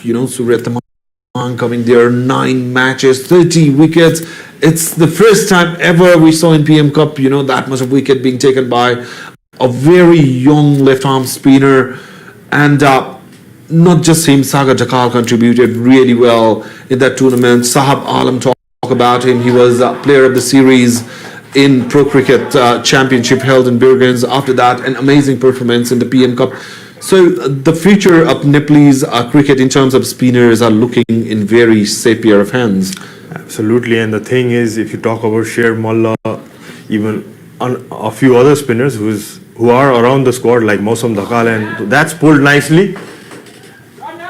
Surya coming there, 9 matches, 30 wickets. It's the first time ever we saw in PM Cup, that much of wicket being taken by a very young left-arm spinner. And not just him, Sagar Jakal contributed really well in that tournament. Sahab Alam, talk about him. He was player of the series in Pro Cricket Championship held in Birgans. After that, an amazing performance in the PM Cup. So the future of Nepalese cricket in terms of spinners are looking in very safe pair of hands. Absolutely, and the thing is, if you talk about Sher Mullah, even a few other spinners who are around the squad like Mausam Dhakal, and that's pulled nicely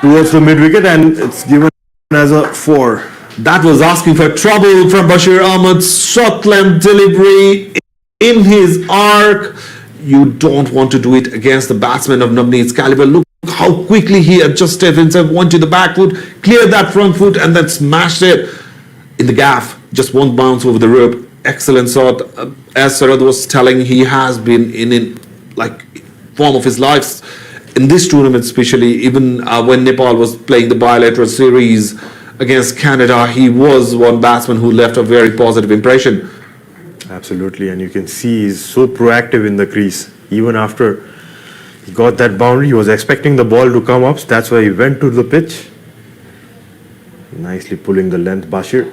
towards the mid wicket, and it's given as a 4. That was asking for trouble from Bashir Ahmed. Short length delivery in his arc. You don't want to do it against the batsman of Navneet's caliber. Look how quickly he adjusted himself, went to the back foot, cleared that front foot, and then smashed it in the gaff. Just one bounce over the rope. Excellent shot. As Sarad was telling, he has been in form of his life in this tournament, especially even when Nepal was playing the bilateral series against Canada. He was one batsman who left a very positive impression. Absolutely, and you can see he's so proactive in the crease. Even after he got that boundary, he was expecting the ball to come up. So that's why he went to the pitch. Nicely pulling the length, Bashir.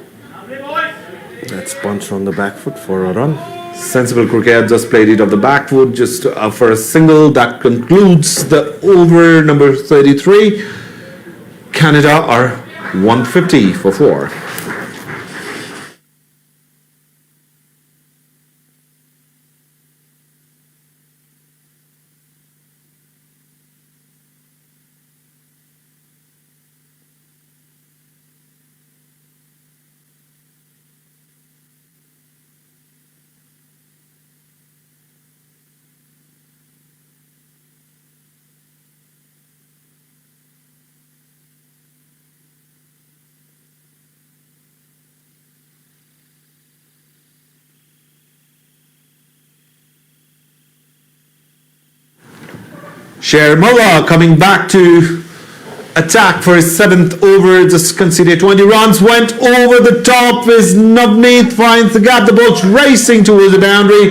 That's punched on the back foot for a run. Sensible cricket, just played it off the back foot, just for a single. That concludes the over number 33. Canada are 150 for 4. Sher Mullah coming back to attack for his 7th over, just conceded 20 runs, went over the top as Navneet finds the gap, the ball's racing towards the boundary.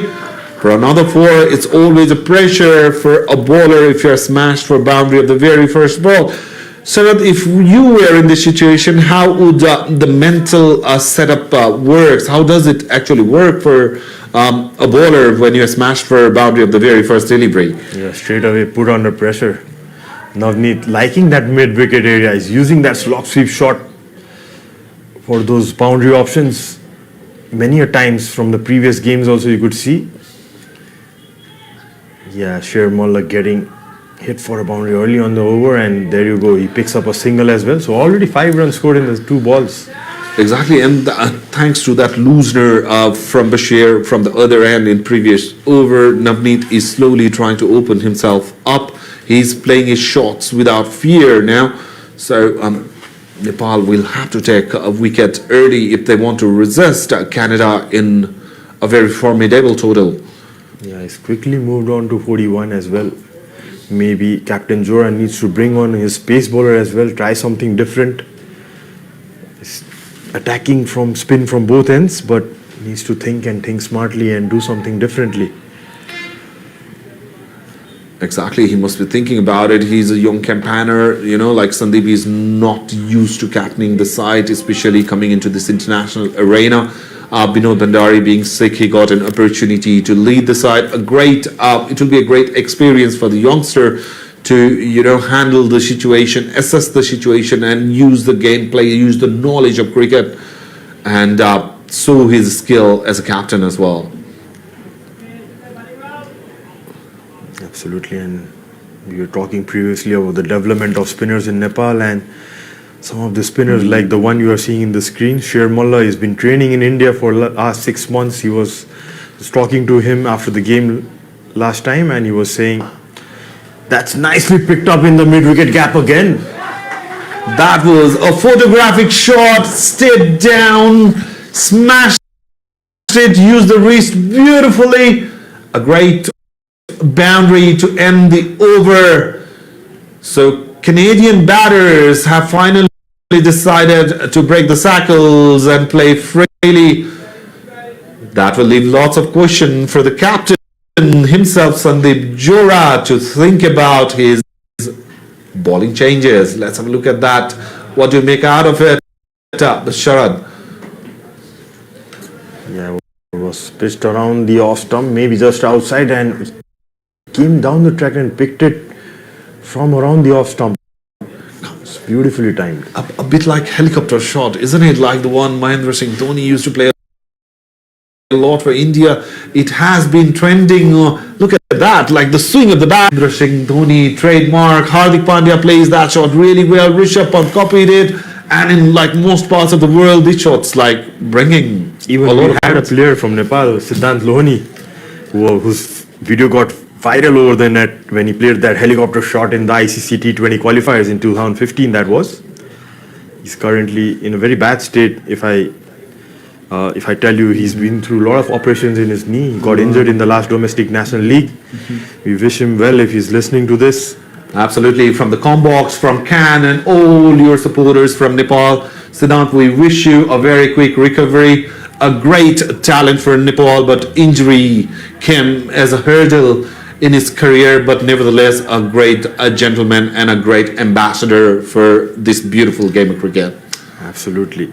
For another 4, it's always a pressure for a bowler if you're smashed for boundary of the very first ball. So that if you were in this situation, how would the mental setup works? How does it actually work for a bowler when you're smashed for a boundary of the very first delivery? Yeah, straight away put under pressure. Navneet liking that mid-wicket area, is using that slog sweep shot for those boundary options. Many a times from the previous games also you could see. Yeah, Sher Mullah getting hit for a boundary early on the over, and there you go, he picks up a single as well. So already 5 runs scored in the 2 balls. Exactly, and thanks to that loosener from Bashir from the other end in previous over, Navneet is slowly trying to open himself up. He's playing his shots without fear now. So Nepal will have to take a wicket early if they want to resist Canada in a very formidable total. Yeah, he's quickly moved on to 41 as well. Maybe Captain Joran needs to bring on his pace bowler as well, try something different. He's attacking from spin from both ends, but needs to think smartly and do something differently. Exactly, he must be thinking about it. He's a young campaigner, like Sandeep is not used to captaining the side, especially coming into this international arena. Binod Bhandari being sick, he got an opportunity to lead the side. It will be a great experience for the youngster to, handle the situation, assess the situation, and use the gameplay, use the knowledge of cricket, and show his skill as a captain as well. Absolutely, and we were talking previously about the development of spinners in Nepal, and some of the spinners like the one you are seeing in the screen, Sher Mullah, has been training in India for the last 6 months. He was talking to him after the game last time, and he was saying, that's nicely picked up in the mid-wicket gap again. That was a photographic shot, stayed down, smashed it, used the wrist beautifully. A great boundary to end the over. So Canadian batters have finally decided to break the shackles and play freely. That will leave lots of question for the captain himself, Sandeep Jora, to think about his bowling changes. Let's have a look at that. What do you make out of it, Sharad? Yeah, it was pitched around the off stump, maybe just outside, and came down the track and picked it from around the off stump. It's beautifully timed. A bit like helicopter shot, isn't it? Like the one Mahendra Singh Dhoni used to play a lot for India. It has been trending. Look at that, like the swing of the bat. Mahendra Singh Dhoni trademark. Hardik Pandya plays that shot really well. Rishabh Pant copied it, and in like most parts of the world, this shot's like bringing Even a lot we of had a player from Nepal, Siddhant Lohani, whose video got viral over the net when he played that helicopter shot in the ICC T20 qualifiers in 2015. That was. He's currently in a very bad state. If I tell you, he's been through a lot of operations in his knee. He got injured in the last domestic national league. We wish him well if he's listening to this. Absolutely, from the Combox, from Can, and all your supporters from Nepal, Siddhant, we wish you a very quick recovery. A great talent for Nepal, but injury came as a hurdle in his career, but nevertheless a great gentleman and a great ambassador for this beautiful game of cricket. Absolutely.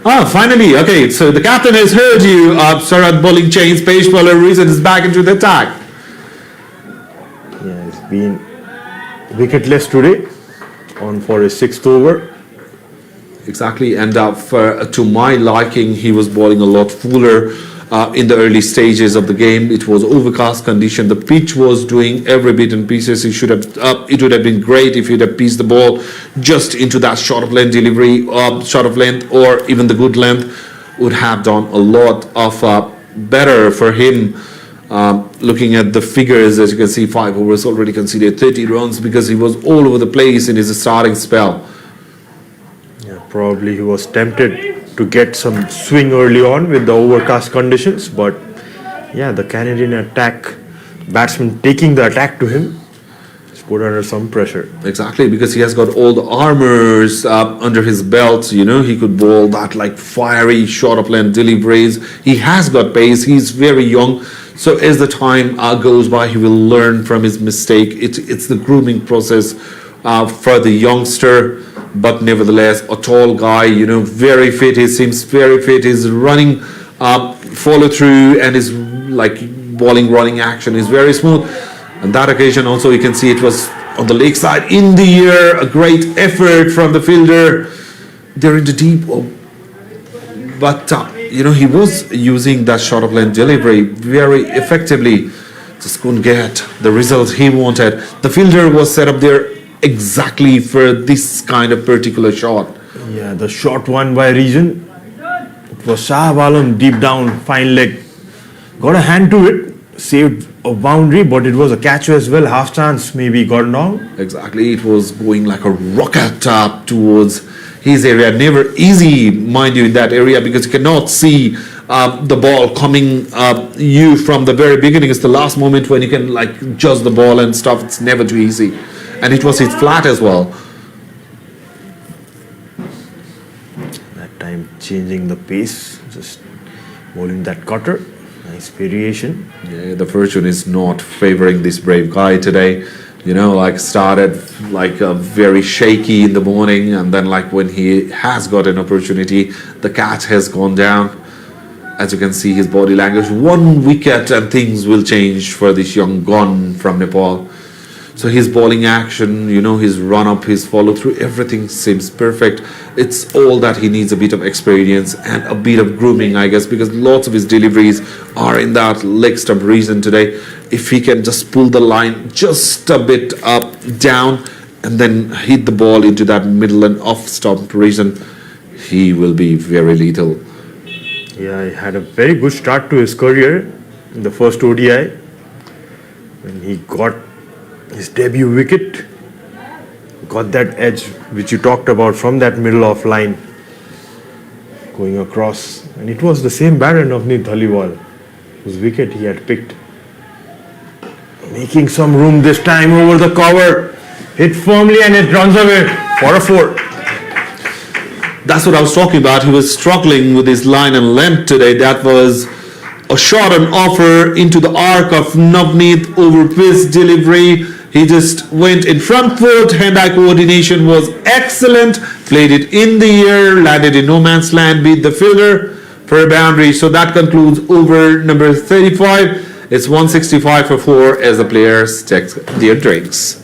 Finally, okay, so the captain has heard you. Sarad bowling change, pace bowler reason is back into the attack. Yeah, he's been wicketless today on for his 6th over. Exactly, and to my liking, he was bowling a lot fuller in the early stages of the game. It was overcast condition. The pitch was doing every bit and pieces. It would have been great if he'd have pieced the ball just into that short of length delivery, short of length, or even the good length would have done a lot of better for him. Looking at the figures, as you can see, 5 overs already conceded 30 runs because he was all over the place in his starting spell. Probably he was tempted to get some swing early on with the overcast conditions, but yeah, the Canadian attack batsman taking the attack to him is put under some pressure. Exactly, because he has got all the armors under his belt. You know, he could bowl that like fiery short of length deliveries. He has got pace. He's very young. So as the time goes by, he will learn from his mistake. It's the grooming process for the youngster. But nevertheless, a tall guy, you know, very fit. He seems very fit. His running follow through and his like bowling running action is very smooth. On that occasion also, you can see it was on the leg side in the air. A great effort from the fielder. They're in the deep. But you know, he was using that short of length delivery very effectively. Just couldn't get the result he wanted. The fielder was set up there exactly for this kind of particular shot. Yeah, the shot won by region. It was Shah Alam deep down, fine leg. Got a hand to it, saved a boundary, but it was a catch as well. Half chance maybe got down. Exactly, it was going like a rocket towards his area. Never easy, mind you, in that area because you cannot see the ball coming you from the very beginning. It's the last moment when you can like judge the ball and stuff. It's never too easy. And it was hit flat as well. That time changing the pace, just bowling that cutter. Nice variation. Yeah, the fortune is not favoring this brave guy today. You know, like started like very shaky in the morning, and then like when he has got an opportunity, the cat has gone down. As you can see, his body language, 1 wicket and things will change for this young gun from Nepal. So his bowling action, you know, his run up, his follow through, everything seems perfect. It's all that he needs a bit of experience and a bit of grooming, I guess, because lots of his deliveries are in that leg stump region today. If he can just pull the line just a bit up, down, and then hit the ball into that middle and off stump region, he will be very lethal. Yeah, he had a very good start to his career in the first ODI when he got his debut wicket, got that edge which you talked about from that middle off line going across, and it was the same batter Navneet Dhaliwal whose wicket he had picked, making some room this time over the cover. Hit firmly and it runs away for a 4. That's what I was talking about. He was struggling with his line and length today. That was a shot on offer into the arc of Navneet over pace delivery. He just went in front foot. Hand-eye coordination was excellent. Played it in the air, landed in no man's land, beat the fielder for a boundary. So that concludes over number 35. It's 165 for 4 as the players take their drinks.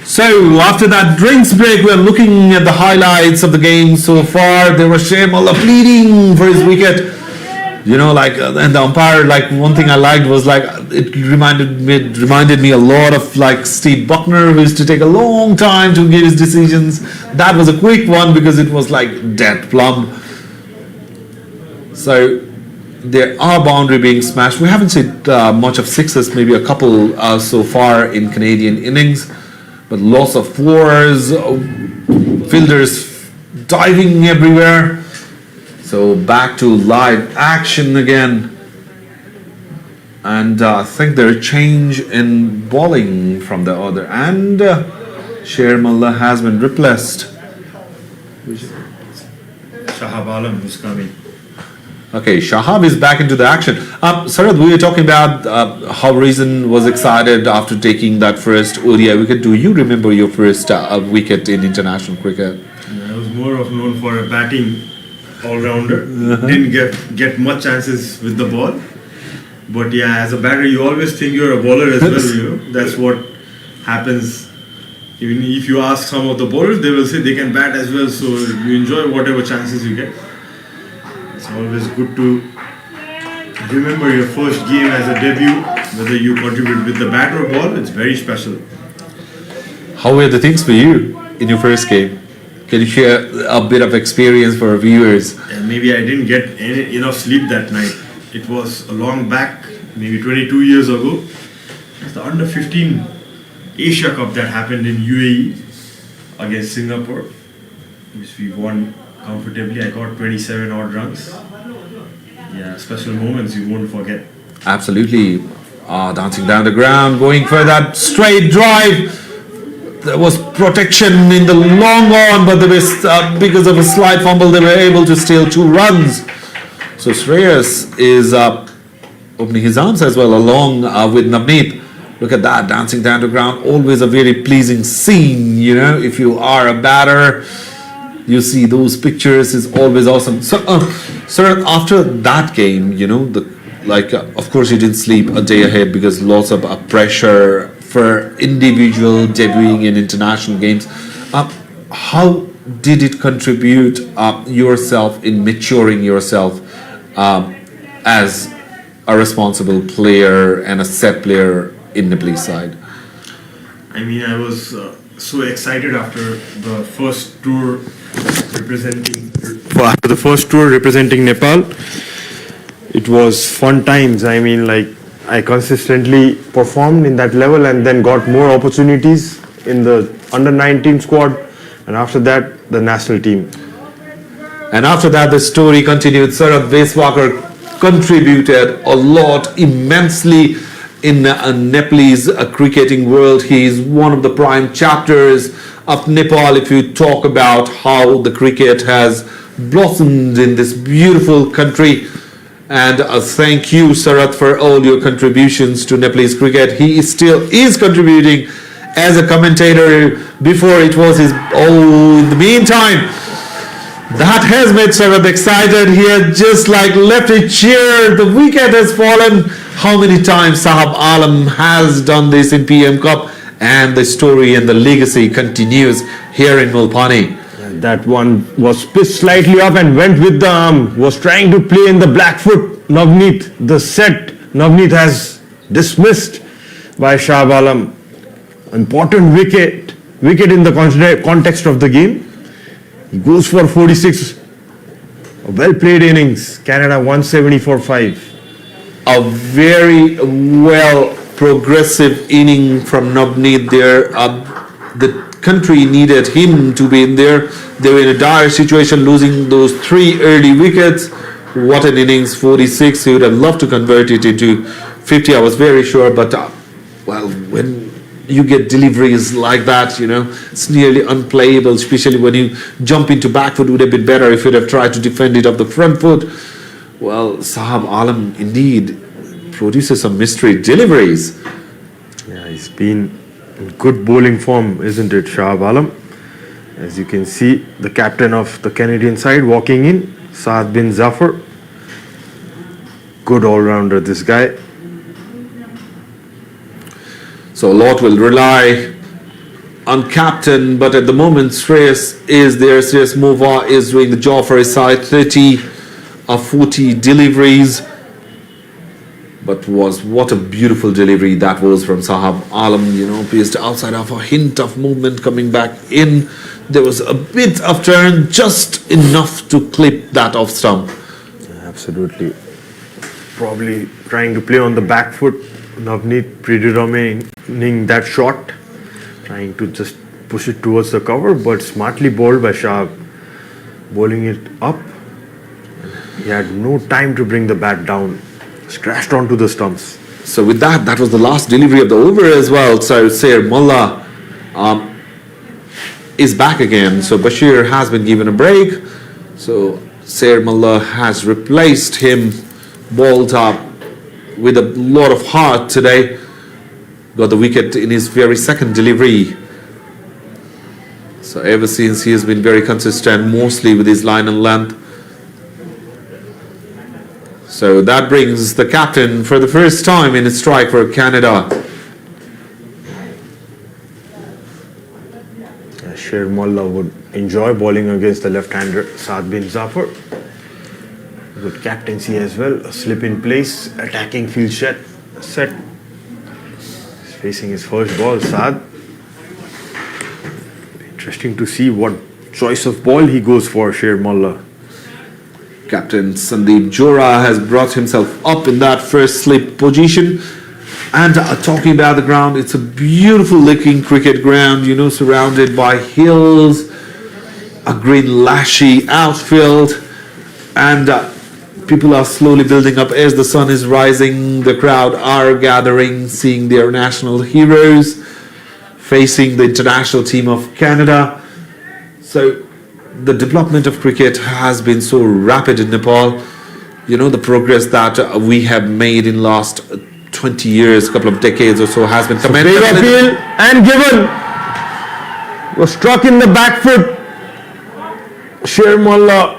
So after that drinks break, we're looking at the highlights of the game so far. There was Shea Mullah pleading for his wicket. And the umpire, like, one thing I liked was, like, it reminded me a lot of, like, Steve Buckner, who used to take a long time to give his decisions. That was a quick one because it was like dead plumb. So there are boundary being smashed. We haven't seen much of sixes, maybe a couple so far in Canadian innings, but lots of fours, fielders diving everywhere. So back to live action again. And I think there's a change in bowling from the other end. Sher Mullah has been replaced. Shahab Alam who's coming. Okay, Shahab is back into the action. Sarad, we were talking about how Reason was excited after taking that first ODI wicket. Do you remember your first wicket in international cricket? I was more of known for a batting all-rounder. Didn't get much chances with the ball. But yeah, as a batter, you always think you're a bowler as well. You know, that's what happens. Even if you ask some of the bowlers, they will say they can bat as well. So you enjoy whatever chances you get. It's always good to remember your first game as a debut, whether you contribute with the bat or ball. It's very special. How were the things for you in your first game? Can you share a bit of experience for our viewers? And maybe I didn't get enough sleep that night. It was a long back, maybe 22 years ago. It's the under 15 Asia Cup that happened in UAE against Singapore, which we won comfortably. I got 27 odd runs. Yeah, special moments you won't forget. Absolutely. Dancing down the ground, going for that straight drive. There was protection in the long on, but there was, because of a slight fumble, they were able to steal 2 runs. So Shreyas is opening his arms as well, along with Navneet. Look at that, dancing down the ground. Always a very pleasing scene, you know. If you are a batter, you see those pictures. Is always awesome. So, sir, after that game, you know, of course, you didn't sleep a day ahead because lots of pressure for individual debuting in international games. How did it contribute yourself in maturing yourself as a responsible player and a set player in Nepalese side? I mean, I was so excited after the first tour representing Nepal. It was fun times. I mean, like, I consistently performed in that level and then got more opportunities in the under 19 squad, and after that the national team. And after that, the story continued. Sarath Veswakar contributed a lot, immensely, in Nepalese cricketing world. He is one of the prime chapters of Nepal. If you talk about how the cricket has blossomed in this beautiful country. And thank you, Sarath, for all your contributions to Nepalese cricket. He still is contributing as a commentator. Before it was his, in the meantime, that has made Sarath excited. He had just like left a cheer. The wicket has fallen. How many times Sahab Alam has done this in PM Cup, and the story and the legacy continues here in Mulpani. That one was pitched slightly up and went with the arm, was trying to play in the black foot. Navneet, the set, Navneet has dismissed by Shahab Alam. Important wicket in the context of the game. He goes for 46. A well played innings. Canada 170 for 5. A very well progressive inning from Navneet there. The country needed him to be in there. They were in a dire situation, losing those 3 early wickets. What an innings, 46. He would have loved to convert it into 50, I was very sure. But, when you get deliveries like that, you know, it's nearly unplayable, especially when you jump into back foot. Would have been better if you'd have tried to defend it off the front foot. Well, Sahab Alam indeed produces some mystery deliveries. Yeah, he's been in good bowling form, isn't it, Shahab Alam? As you can see, the captain of the Canadian side walking in, Saad bin Zafar. Good all-rounder, this guy. So a lot will rely on captain, but at the moment Shreyas is there. Shreyas Mova is doing the job for his side. 30 of 40 deliveries. But what a beautiful delivery that was from Sahab Alam, you know, placed outside of a hint of movement coming back in. There was a bit of turn, just enough to clip that off stump. Absolutely. Probably trying to play on the back foot. Navneet predominating that shot, trying to just push it towards the cover, but smartly bowled by Shahab, bowling it up. He had no time to bring the bat down, crashed onto the stumps. So with that was the last delivery of the over as well. So Sher Mullah is back again. So Bashir has been given a break. So Sair Mullah has replaced him, balled up with a lot of heart today. Got the wicket in his very second delivery. So ever since he has been very consistent, mostly with his line and length. So that brings the captain for the first time in a strike for Canada. Sher Mullah would enjoy bowling against the left-hander Saad bin Zafar. Good captaincy as well. A slip in place, attacking field set. He's facing his first ball, Saad. Interesting to see what choice of ball he goes for, Sher Mullah. Captain Sandeep Johra has brought himself up in that first slip position. And talking about the ground, it's a beautiful looking cricket ground, surrounded by hills, a green lashy outfield, and people are slowly building up as the sun is rising. The crowd are gathering, seeing their national heroes, facing the international team of Canada. So the development of cricket has been so rapid in Nepal. The progress that we have made in last 20 years, couple of decades or so, has been commended. Big appeal and given. Was struck in the back foot. Sher Mullah.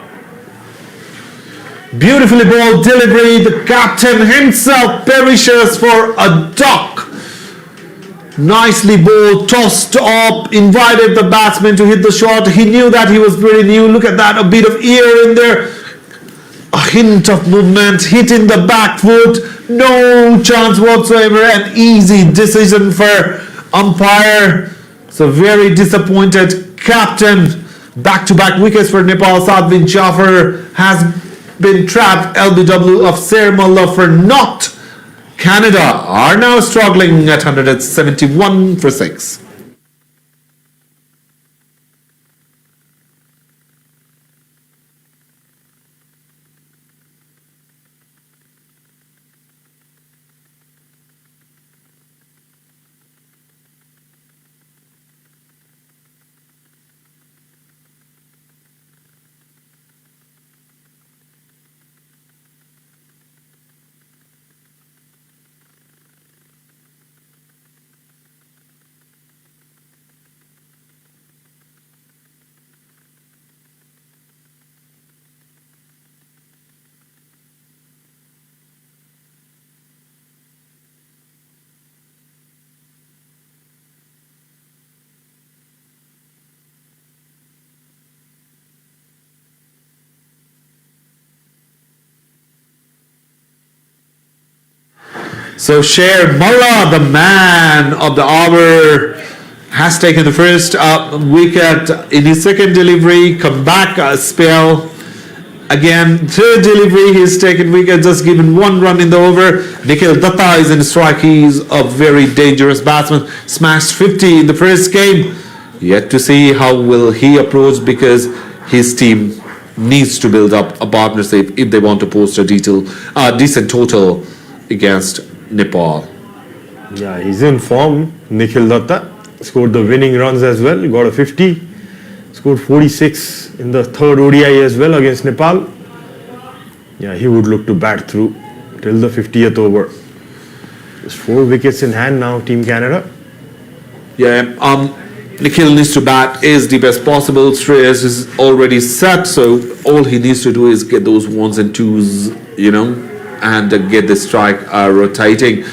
Beautifully bowled delivery. The captain himself perishes for a duck. Nicely bowled, tossed up, invited the batsman to hit the shot. He knew that he was very new. Look at that, a bit of ear in there. A hint of movement, hitting the back foot. No chance whatsoever. An easy decision for umpire. So very disappointed captain. Back-to-back wickets for Nepal. Saad bin Zafar has been trapped. LBW of Sair Mullah for naught. Canada are now struggling at 171 for 6. So Sher Mullah, the man of the hour, has taken the first wicket in his second delivery. Come back a spell. Again, third delivery, he's taken wicket, just given one run in the over. Nikhil Datta is in strike. He's a very dangerous batsman. Smashed 50 in the first game. Yet to see how will he approach, because his team needs to build up a partnership if they want to post a decent total against Nepal. Yeah, he's in form. Nikhil Datta scored the winning runs as well. He got a 50. Scored 46 in the third ODI as well against Nepal. Yeah, he would look to bat through till the 50th over. There's 4 wickets in hand now, Team Canada. Yeah, Nikhil needs to bat as deep as possible. Shreyas is already set, so all he needs to do is get those ones and twos, and get the strike rotating.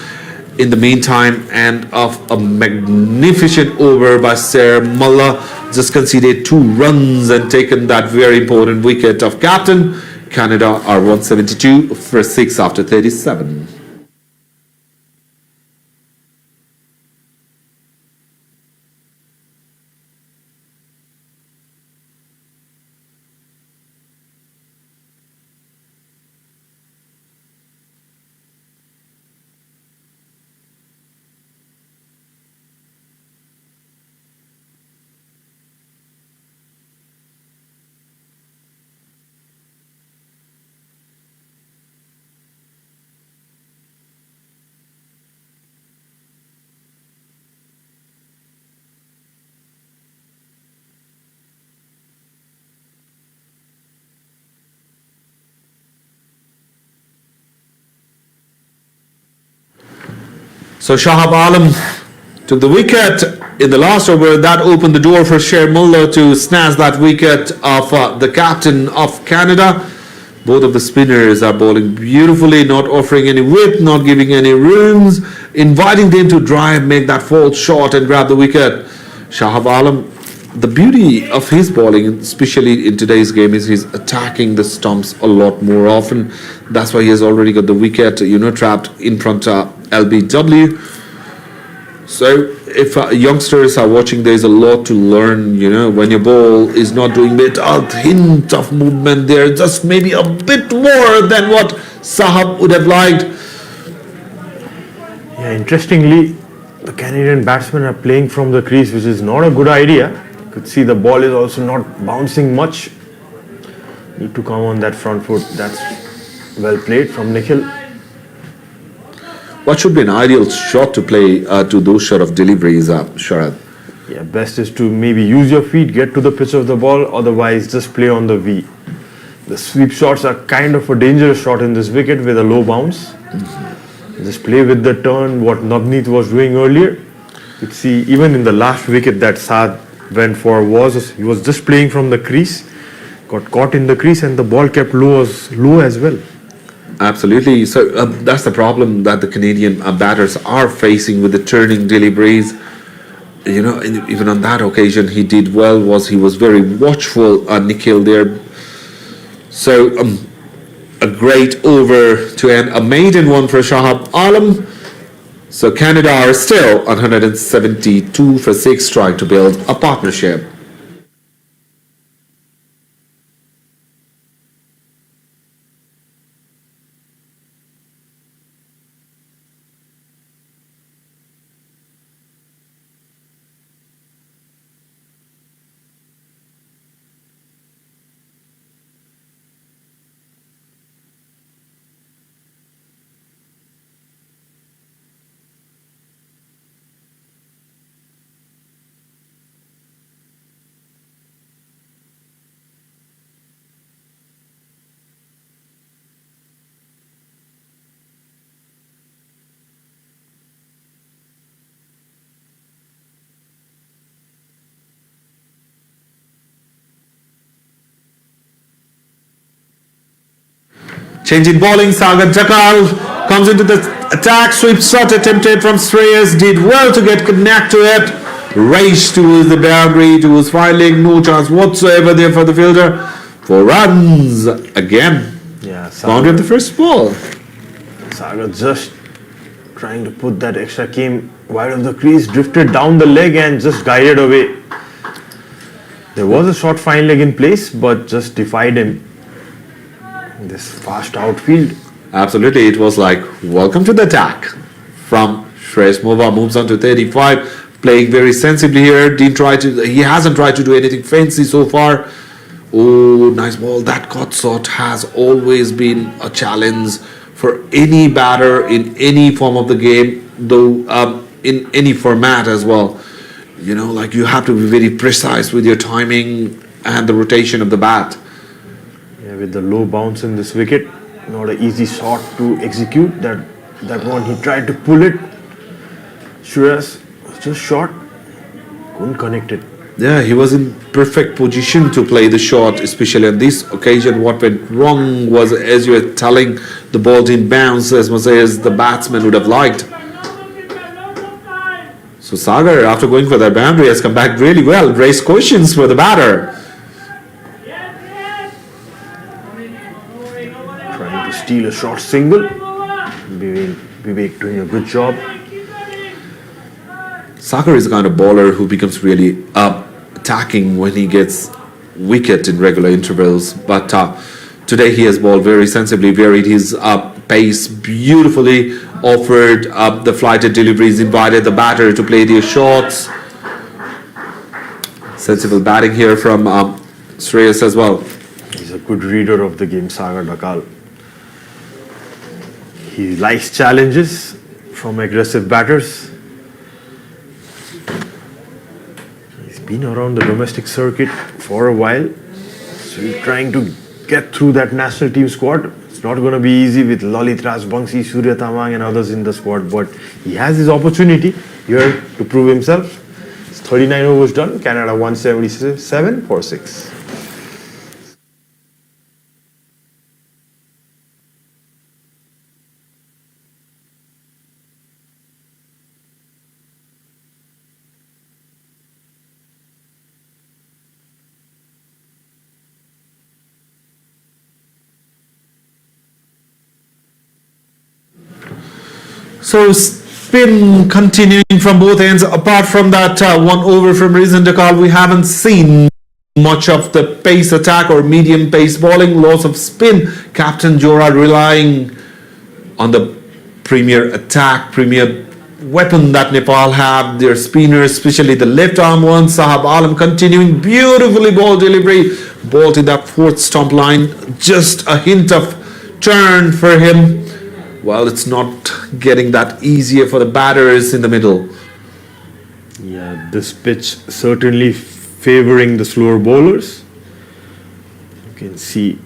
In the meantime, and of a magnificent over by Sair Mullah, just conceded 2 runs and taken that very important wicket of captain. Canada are 172 for 6 after 37. So Shahab Alam took the wicket in the last over. That opened the door for Sher Mullah to snatch that wicket of the captain of Canada. Both of the spinners are bowling beautifully, not offering any width, not giving any rooms, inviting them to drive, make that false shot and grab the wicket. Shahab Alam, the beauty of his bowling, especially in today's game, is he's attacking the stumps a lot more often. That's why he has already got the wicket, trapped in front of LBW. So if youngsters are watching, there's a lot to learn. When your ball is not doing it, a hint of movement there, just maybe a bit more than what Sahab would have liked. Yeah, interestingly, the Canadian batsmen are playing from the crease, which is not a good idea. You could see the ball is also not bouncing much. Need to come on that front foot. That's well played from Nikhil. What should be an ideal shot to play to those sort of deliveries, Sharad? Yeah, best is to maybe use your feet, get to the pitch of the ball, otherwise just play on the V. The sweep shots are kind of a dangerous shot in this wicket with a low bounce. Just play with the turn, what Navneet was doing earlier. You see, even in the last wicket that Saad went for he was just playing from the crease, got caught in the crease and the ball kept low as well. Absolutely. So that's the problem that the Canadian batters are facing with the turning deliveries. Even on that occasion, he did well. He was very watchful, Nikhil there. So a great over to end, a maiden one for Shahab Alam. So Canada are still on 172 for 6, trying to build a partnership. Changing bowling, Sagar Jakal comes into the attack, sweep shot attempted from Shreyas, did well to get connect to it, raced towards the boundary, towards fielding, no chance whatsoever there for the fielder. 4 runs again. Yeah, boundary of the first ball. Sagar just trying to put that extra came wide of the crease, drifted down the leg and just guided away. There was a short fine leg in place, but just defied him. This fast outfield. Absolutely, it was like, welcome to the attack. From Shreyas Mova moves on to 35, playing very sensibly here. He hasn't tried to do anything fancy so far. Oh, nice ball. That cut shot has always been a challenge for any batter in any form of the game, though in any format as well. You have to be very precise with your timing and the rotation of the bat. Yeah, with the low bounce in this wicket, not an easy shot to execute. That one he tried to pull it. Shreyas was just short, couldn't connect it. Yeah, he was in perfect position to play the shot, especially on this occasion. What went wrong was, as you were telling, the ball didn't bounce as much as the batsman would have liked. So Sagar, after going for that boundary, has come back really well, raised questions for the batter. Trying to steal a short single. Vivek doing a good job. Sagar is the kind of bowler who becomes really attacking when he gets wicket in regular intervals. But today he has bowled very sensibly, varied his pace beautifully, offered the flighted deliveries, invited the batter to play their shots. Sensible batting here from Shreyas as well. He's a good reader of the game, Sagar Dakal. He likes challenges from aggressive batters. He's been around the domestic circuit for a while, so he's trying to get through that national team squad. It's not going to be easy with Lalit Rajbangshi, Surya Tamang and others in the squad, but he has his opportunity here to prove himself. It's 39 overs done, Canada 177 for 6. So spin continuing from both ends. Apart from that 1 over from Rizan Dakal, we haven't seen much of the pace attack or medium pace bowling. Lots of spin. Captain Jora relying on the premier attack, premier weapon that Nepal have. Their spinners, especially the left arm one. Sahab Alam continuing beautifully ball delivery. Ball to that fourth stump line. Just a hint of turn for him. Well, it's not getting that easier for the batters in the middle. Yeah, this pitch certainly favoring the slower bowlers. You can see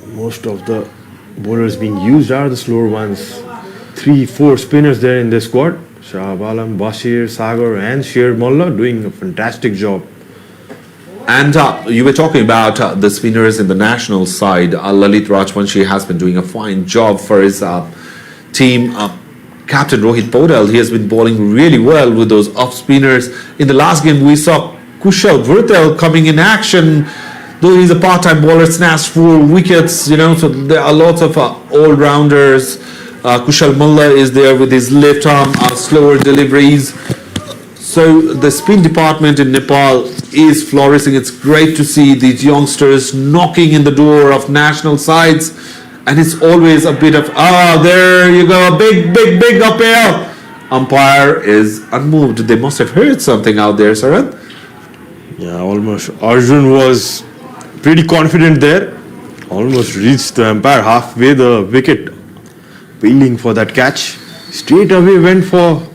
most of the bowlers being used are the slower ones. 3-4 spinners there in the squad. Shahab Alam, Bashir, Sagar and Sher Mullah doing a fantastic job. And you were talking about the spinners in the national side. Lalit Rajvanshi has been doing a fine job for his team. Captain Rohit Podal, he has been bowling really well with those off spinners. In the last game, we saw Kushal Vrutel coming in action. Though he's a part-time bowler, snatched 4 wickets. So there are lots of all-rounders. Kushal Mullah is there with his left arm, slower deliveries. So the spin department in Nepal is flourishing. It's great to see these youngsters knocking in the door of national sides. And it's always a bit of, there you go, big appeal. Umpire is unmoved. They must have heard something out there, Sarat. Yeah, almost. Arjun was pretty confident there. Almost reached the umpire halfway the wicket. Peeling for that catch. Straight away went for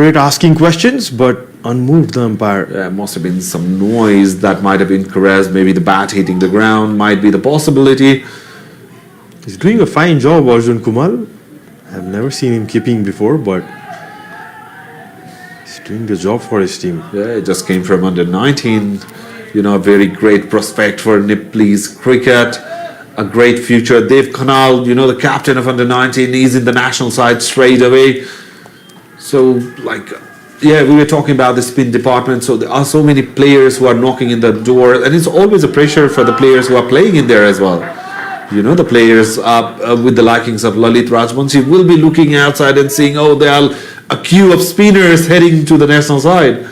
it, asking questions, but unmoved the umpire. There must have been some noise that might have been caressed. Maybe the bat hitting the ground might be the possibility. He's doing a fine job, Arjun Kumal. I've never seen him keeping before, but he's doing the job for his team. Yeah, it just came from under 19. A very great prospect for Nepalese cricket. A great future. Dev Khanal, the captain of under 19, he's in the national side straight away. So, we were talking about the spin department. So there are so many players who are knocking in the door, and it's always a pressure for the players who are playing in there as well. The players with the likings of Lalit Rajvanshi will be looking outside and seeing, there are a queue of spinners heading to the national side.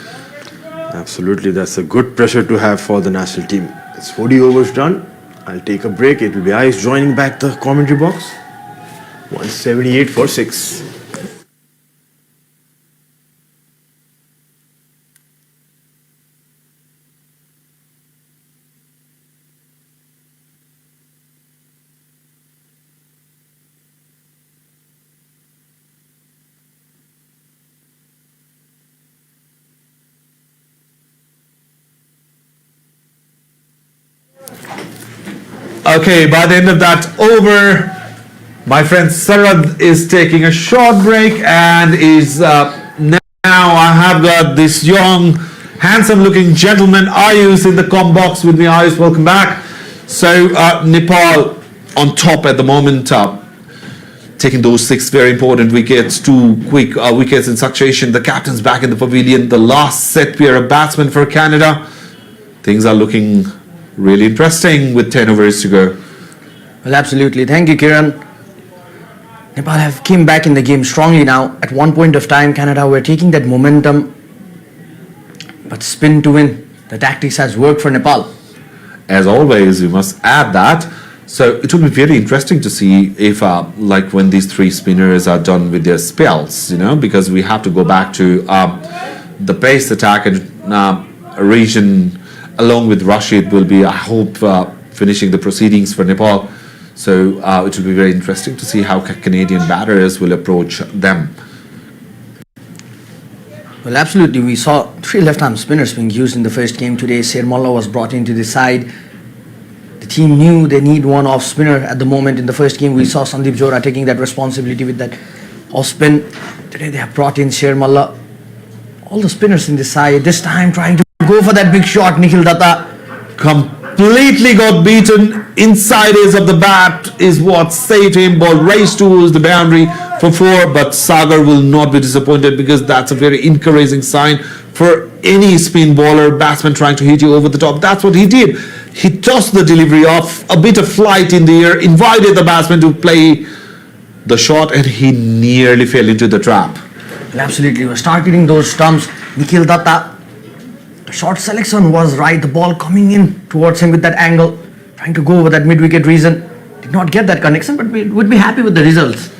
Absolutely, that's a good pressure to have for the national team. It's 40 overs done. I'll take a break. It will be Ayush joining back the commentary box. 178 for 6. Okay, by the end of that over, my friend Sarad is taking a short break and is now I have got this young, handsome-looking gentleman Ayush in the com box with me. Ayush, welcome back. So Nepal on top at the moment, taking those 6 very important wickets, 2 quick wickets in succession. The captain's back in the pavilion. The last set pair of batsmen for Canada. Things are looking really interesting with 10 overs to go. Well, absolutely. Thank you, Kiran. Nepal have came back in the game strongly now. At one point of time, Canada were taking that momentum, but spin to win. The tactics has worked for Nepal. As always, we must add that. So it will be very interesting to see if, when these 3 spinners are done with their spells, because we have to go back to the pace attack and region. Along with Rashid will be, I hope, finishing the proceedings for Nepal. So it will be very interesting to see how Canadian batters will approach them. Well, absolutely. We saw 3 left-arm spinners being used in the first game today. Sher Mullah was brought into the side. The team knew they need one off spinner at the moment. In the first game, we saw Sandeep Johra taking that responsibility with that off spin. Today they have brought in Sher Malla. All the spinners in this side, this time trying to go for that big shot. Nikhil Datta Completely got beaten. Inside edge of the bat is what saved him. Ball raced towards the boundary for 4, but Sagar will not be disappointed because that's a very encouraging sign for any spin bowler, batsman trying to hit you over the top. That's what he did. He tossed the delivery off, a bit of flight in the air, invited the batsman to play the shot, and he nearly fell into the trap. absolutely was targeting those stumps. Nikhil Datta, the short selection was right. The ball coming in towards him with that angle, trying to go over that mid-wicket region. Did not get that connection, but we would be happy with the results.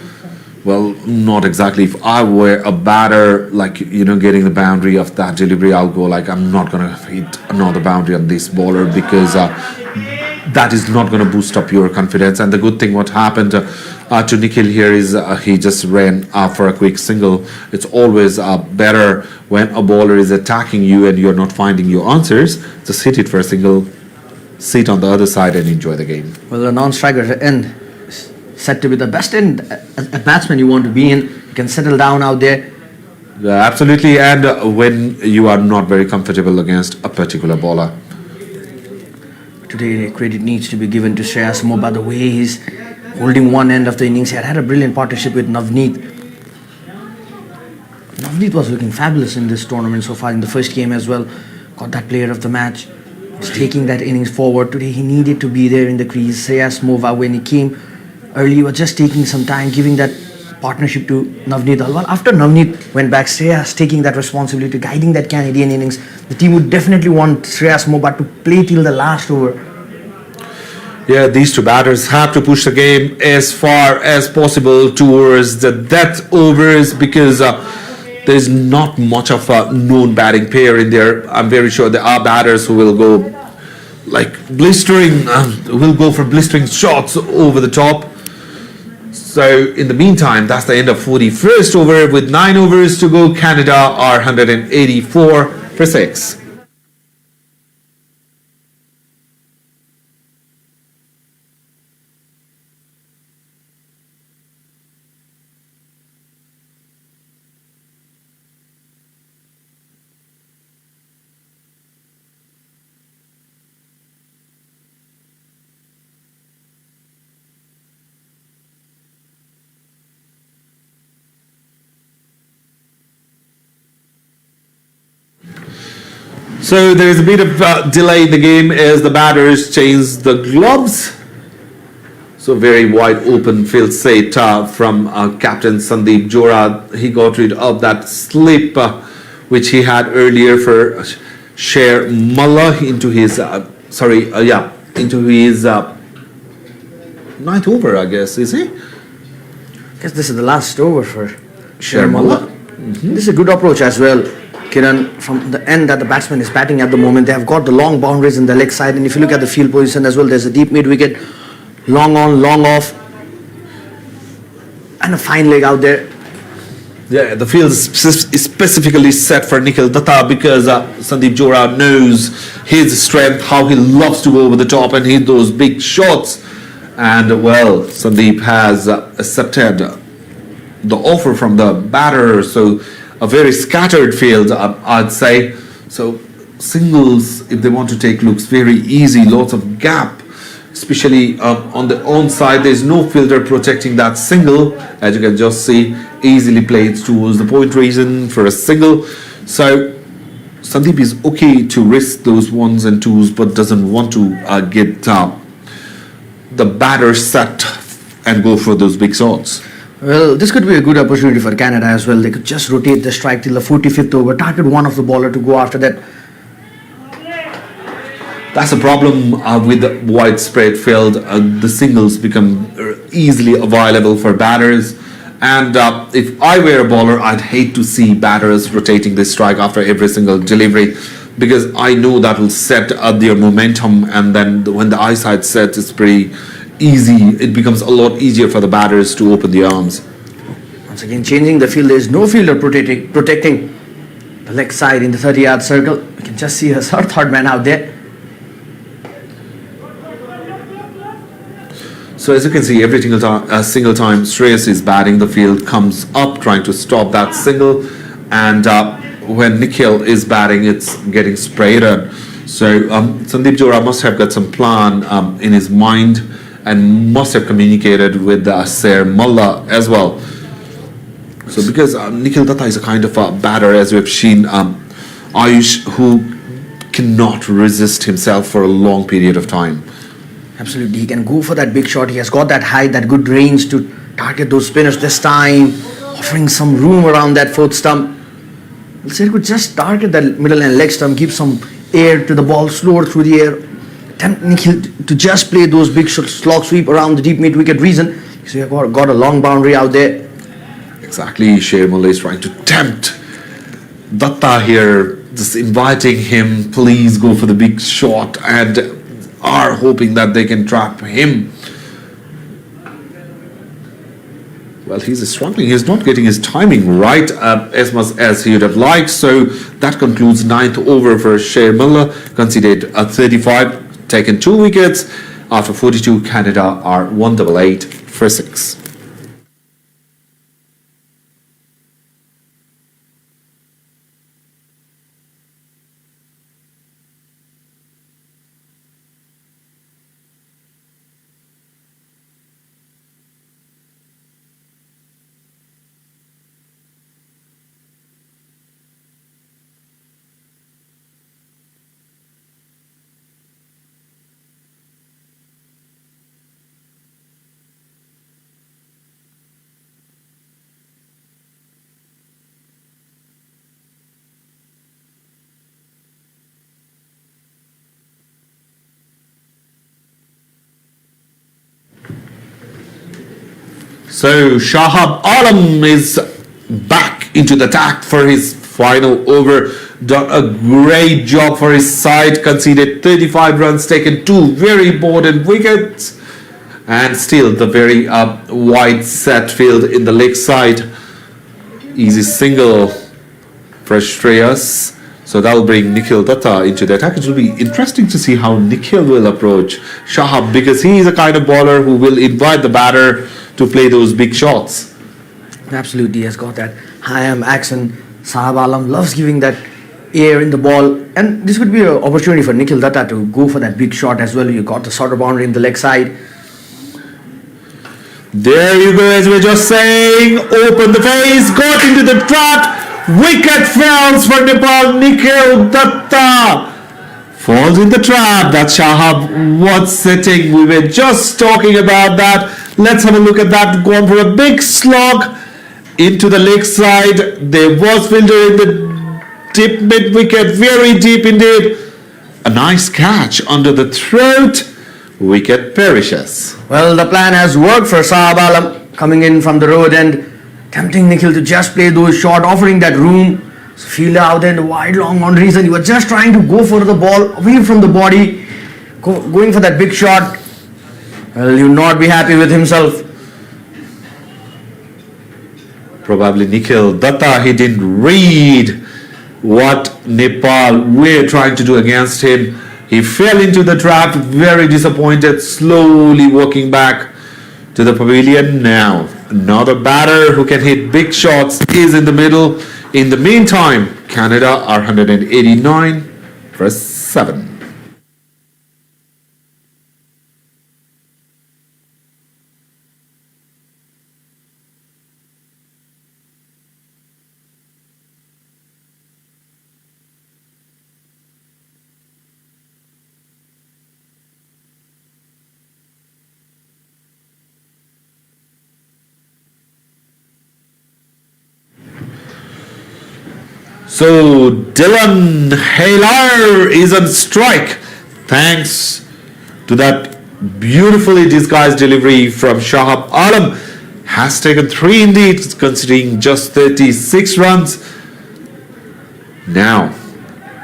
Well, not exactly. If I were a batter, like, getting the boundary of that delivery, I'll go like, I'm not going to hit another boundary on this bowler because that is not going to boost up your confidence. And the good thing what happened to Nikhil here is he just ran for a quick single. It's always better when a bowler is attacking you and you're not finding your answers. Just hit it for a single, sit on the other side and enjoy the game. Well, the non-striker end is said to be the best end a batsman you want to be in. You can settle down out there. Yeah, absolutely. And when you are not very comfortable against a particular bowler. Today, credit needs to be given to Shreyas Moba, the way he's holding one end of the innings. He had a brilliant partnership with Navneet. Navneet was looking fabulous in this tournament so far, in the first game as well. Got that player of the match. Was taking that innings forward. Today, he needed to be there in the crease. Shreyas Moba, when he came early, was just taking some time, giving that partnership to Navneet Alwal. After Navneet went back, Shreyas taking that responsibility, guiding that Canadian innings. The team would definitely want Shreyas Moba to play till the last over. Yeah, these two batters have to push the game as far as possible towards the death overs because there's not much of a known batting pair in there. I'm very sure there are batters who will go like blistering, will go for blistering shots over the top. So in the meantime, that's the end of 41st over with 9 overs to go. Canada are 184 for 6. So there is a bit of delay in the game as the batters change the gloves. So very wide open field set from Captain Sandeep Johra. He got rid of that slip which he had earlier for Sher Malla into his into his ninth over, I guess, is he? I guess this is the last over for Sher Malla. This is a good approach as well, Kiran, from the end that the batsman is batting at the moment. They have got the long boundaries in the leg side, and if you look at the field position as well, there's a deep mid wicket, long on, long off, and a fine leg out there. Yeah, the field is specifically set for Nikhil Datta because Sandeep Johra knows his strength, how he loves to go over the top and hit those big shots. And well, Sandeep has accepted the offer from the batter, so a very scattered field, I'd say. So singles, if they want to take, looks very easy, lots of gap, especially on the onside. There's no fielder protecting that single, as you can just see, easily played towards the point region for a single. So Sandeep is okay to risk those ones and twos, but doesn't want to get the batter set and go for those big shots. Well, this could be a good opportunity for Canada as well. They could just rotate the strike till the 45th over, target one of the bowler to go after that. That's a problem with the widespread field. The singles become easily available for batters. And if I were a bowler, I'd hate to see batters rotating this strike after every single delivery, because I know that will set their momentum, and then when the eyesight sets, it's pretty easy. It becomes a lot easier for the batters to open the arms. Once again, changing the field. There is no fielder protecting the leg side in the 30-yard circle. You can just see a third man out there. So as you can see, every single time Shreyas is batting, the field comes up trying to stop that single, and when Nikhil is batting, it's getting sprayed on. So Sandeep Johra must have got some plan in his mind and must have communicated with Ser Mullah as well. So because Nikhil Datta is a kind of a batter, as we've seen, Ayush, who cannot resist himself for a long period of time. Absolutely, he can go for that big shot. He has got that height, that good range to target those spinners this time, offering some room around that fourth stump. So he could just target that middle and leg stump, give some air to the ball, slower through the air, attempt Nikhil to just play those big slog sweep around the deep mid wicket region. So you have got a long boundary out there. Exactly, Sher Mullah is trying to tempt Datta here, just inviting him, please go for the big shot, and are hoping that they can trap him. Well, he's struggling. He's not getting his timing right as much as he would have liked. So that concludes ninth over for Sher Mullah. Conceded a 35, taken 2 wickets. After 42, Canada are 188 for 6. So Shahab Alam is back into the attack for his final over. Done a great job for his side. Conceded 35 runs, taken 2 very important wickets, and still the very wide set field in the leg side. Easy single for Shreyas. So that will bring Nikhil Datta into the attack. It will be interesting to see how Nikhil will approach Shahab, because he is a kind of bowler who will invite the batter to play those big shots. Absolutely, he has got that high arm action. Shahab Alam loves giving that air in the ball, and this would be an opportunity for Nikhil Datta to go for that big shot as well. You got the shorter boundary in the leg side. There you go, as we were just saying. Open the face, got into the trap. Wicket falls for Nepal. Nikhil Datta falls in the trap that Shahab was setting. We were just talking about that. Let's have a look at that. Gone for a big slog into the leg side. There was fielder in the deep mid wicket, very deep indeed. A nice catch under the throat. Wicket perishes. Well, the plan has worked for Shahab Alam, coming in from the road and tempting Nikhil to just play those short, offering that room. So fielder out there in the wide long boundaries, and he was just trying to go for the ball away from the body, going for that big shot. Well, you'll not be happy with himself. Probably Nikhil Datta, he didn't read what Nepal were trying to do against him. He fell into the trap, very disappointed, slowly walking back to the pavilion. Now, another batter who can hit big shots is in the middle. In the meantime, Canada are 189 for 7. So Dylan Haylar is on strike thanks to that beautifully disguised delivery from Shahab Alam. Has taken 3 indeed, considering just 36 runs. Now,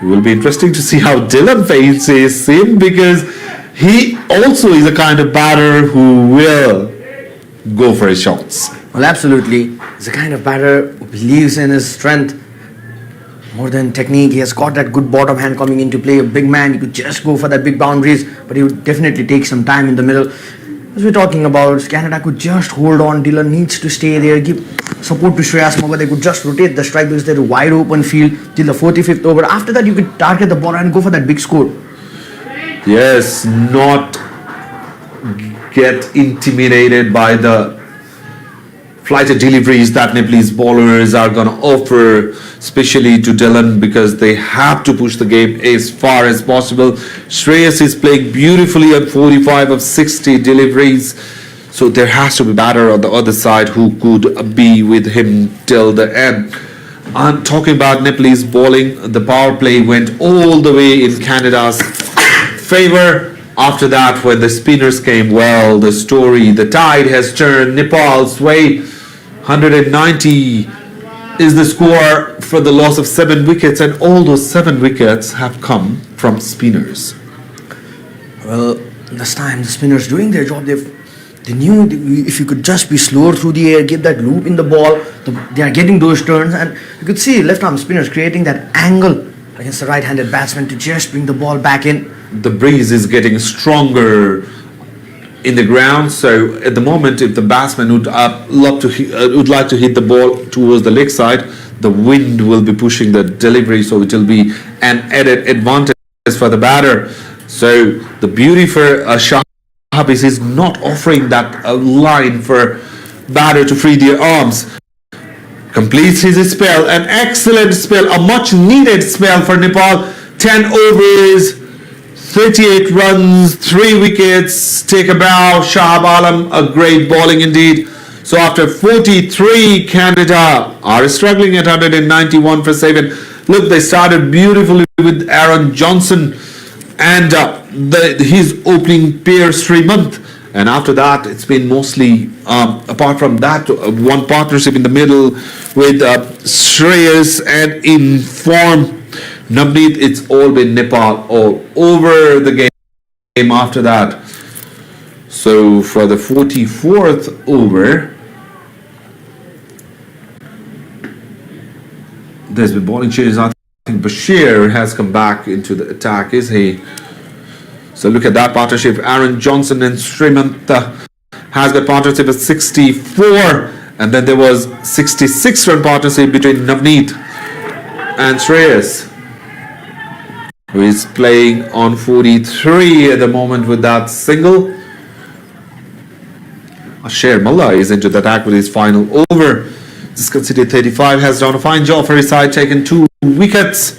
it will be interesting to see how Dylan faces him, because he also is a kind of batter who will go for his shots. Well, absolutely. He's a kind of batter who believes in his strength more than technique. He has got that good bottom hand coming into play. A big man, he could just go for that big boundaries, but he would definitely take some time in the middle. as we're talking about, Canada could just hold on. Dillon needs to stay there, give support to Shreyas Moga. They could just rotate the strike because they're a wide open field till the 45th over. After that, you could target the ball and go for that big score. Yes, not get intimidated by the flighted deliveries that Nepalese bowlers are going to offer, especially to Dillon, because they have to push the game as far as possible. Shreyas is playing beautifully on 45 of 60 deliveries, so there has to be a batter on the other side who could be with him till the end. I'm talking about Nepalese bowling. The power play went all the way in Canada's favor. After that, when the spinners came, well, the tide has turned Nepal's way. 190 is the score for the loss of 7 wickets, and all those 7 wickets have come from spinners. Well, this time the spinners doing their job. They knew if you could just be slower through the air, give that loop in the ball, they are getting those turns, and you could see left arm spinners creating that angle against the right-handed batsman to just bring the ball back in. The breeze is getting stronger in the ground, so at the moment, if the batsman would like to hit the ball towards the leg side, the wind will be pushing the delivery, so it will be an added advantage for the batter. So the beauty for Shahbaz is not offering that line for batter to free their arms. Completes his spell, an excellent spell, a much needed spell for Nepal. 10 overs, 38 runs, 3 wickets, take a bow. Shahab Alam, a great bowling indeed. So after 43, Canada are struggling at 191 for 7. Look, they started beautifully with Aaron Johnson and his opening pair Srimanth. And after that, it's been mostly, apart from that, one partnership in the middle with Shreyas, and in form Navneet, it's all been Nepal all over the game after that. So for the 44th over, there's been bowling changes. I think Bashir has come back into the attack, is he? So look at that partnership. Aaron Johnson and Srimanth has got partnership at 64, and then there was 66 run partnership between Navneet and Shreyas, who is playing on 43 at the moment with that single. Asher Mullah is into the attack with his final over. This conceded 35 has done a fine job for his side, taken 2 wickets.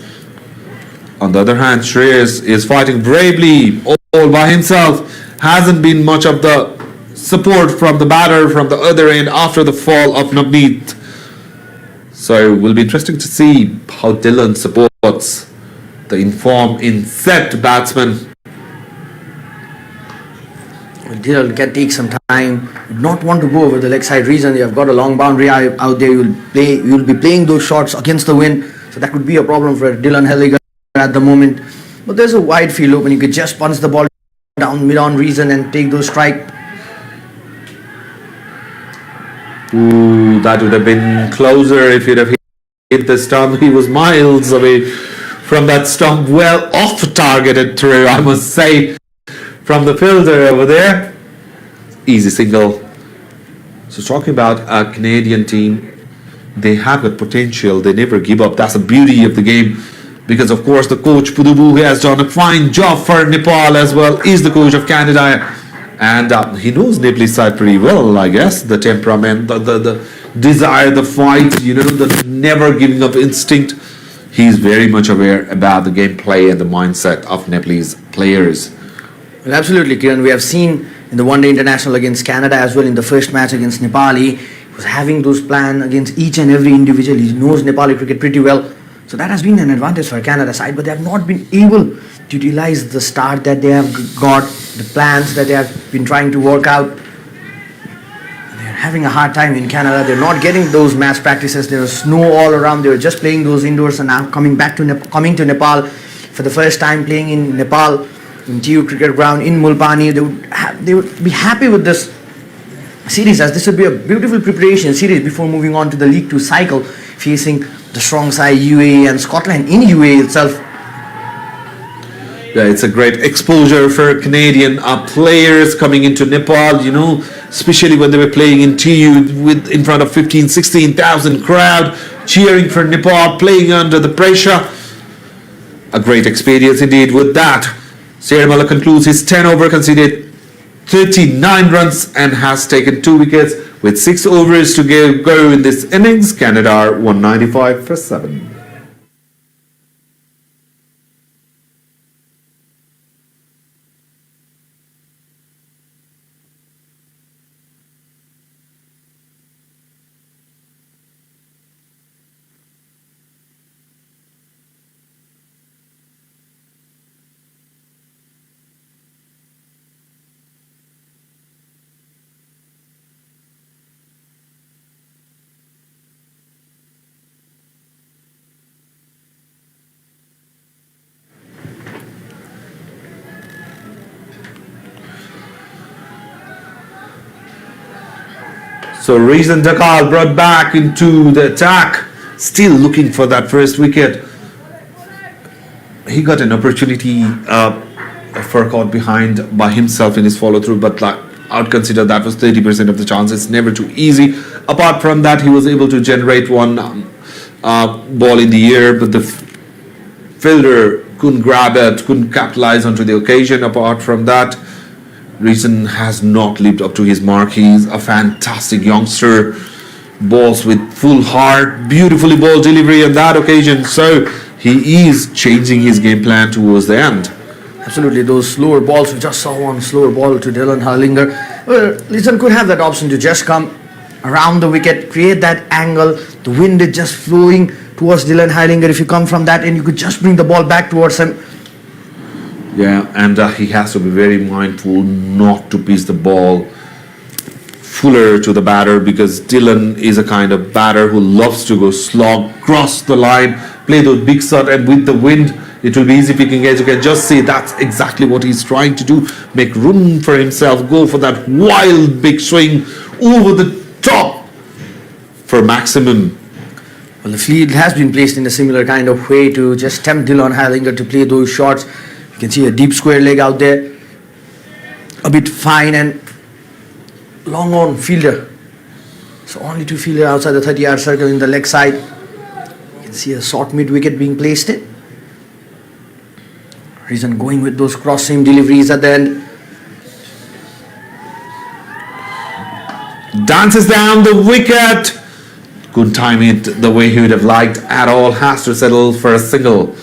On the other hand, Shreyas is fighting bravely all by himself. Hasn't been much of the support from the batter from the other end after the fall of Navneet. So it will be interesting to see how Dillon supports the informed, in-set batsman. Dillon can take some time. Would not want to go over the leg side reason. You have got a long boundary out there. You'll be playing those shots against the wind. So that could be a problem for Dillon Helliger at the moment. But there's a wide field open. You could just punch the ball down mid-on reason and take those strike. Ooh, that would have been closer if he'd have hit the stump. He was miles away from that stump, well off targeted through, I must say, from the fielder over there. Easy single. So talking about a Canadian team, they have got potential. They never give up. That's the beauty of the game. Because of course the coach Pudubu has done a fine job for Nepal as well. He's the coach of Canada, and he knows Nepalese side pretty well, I guess. The temperament, the desire, the fight, the never giving up instinct. He's very much aware about the gameplay and the mindset of Nepalese players. Well, absolutely, Kiran. We have seen in the one-day international against Canada as well in the first match against Nepal A, he was having those plans against each and every individual. He knows Nepali cricket pretty well. So that has been an advantage for Canada side, but they have not been able to utilize the start that they have got, the plans that they have been trying to work out. They're having a hard time in Canada. They're not getting those match practices. There's snow all around. They're just playing those indoors, and now coming to Nepal for the first time, playing in Nepal in TU cricket ground in Mulpani. They would be happy with this series, as this would be a beautiful preparation series before moving on to the League 2 cycle, facing the strong side UAE and Scotland in UAE itself. Yeah, it's a great exposure for Canadian players coming into Nepal, especially when they were playing in TU with in front of 15, 16,000 crowd cheering for Nepal, playing under the pressure. A great experience indeed. With that, Sierra concludes his 10 over, conceded 39 runs and has taken 2 wickets with 6 overs to go in this innings. Canada are 195 for 7. So Reason Dakal brought back into the attack, still looking for that first wicket. He got an opportunity for caught behind by himself in his follow through, but I would consider that was 30% of the chance. It's never too easy. Apart from that, he was able to generate one ball in the air, but the fielder couldn't grab it, couldn't capitalize onto the occasion. Apart from that, Reason has not lived up to his mark. He's a fantastic youngster, balls with full heart, beautifully ball delivery on that occasion. So he is changing his game plan towards the end. Absolutely, those slower balls. We just saw one slower ball to Dylan Harlinger. Well, Leeson could have that option to just come around the wicket, create that angle. The wind is just flowing towards Dylan Harlinger. If you come from that end, you could just bring the ball back towards him. Yeah, and he has to be very mindful not to pitch the ball fuller to the batter, because Dylan is a kind of batter who loves to go slog, cross the line, play those big shot, and with the wind, it will be easy picking. As you can just see, that's exactly what he's trying to do. Make room for himself, go for that wild big swing over the top for maximum. Well, the field has been placed in a similar kind of way to just tempt Dylan Harlinger to play those shots. You can see a deep square leg out there, a bit fine and long on fielder. So only 2 fielder outside the 30-yard circle in the leg side. You can see a short mid wicket being placed in. Reason going with those cross seam deliveries at the end. Dances down the wicket. Couldn't time it the way he would have liked at all. Has to settle for a single.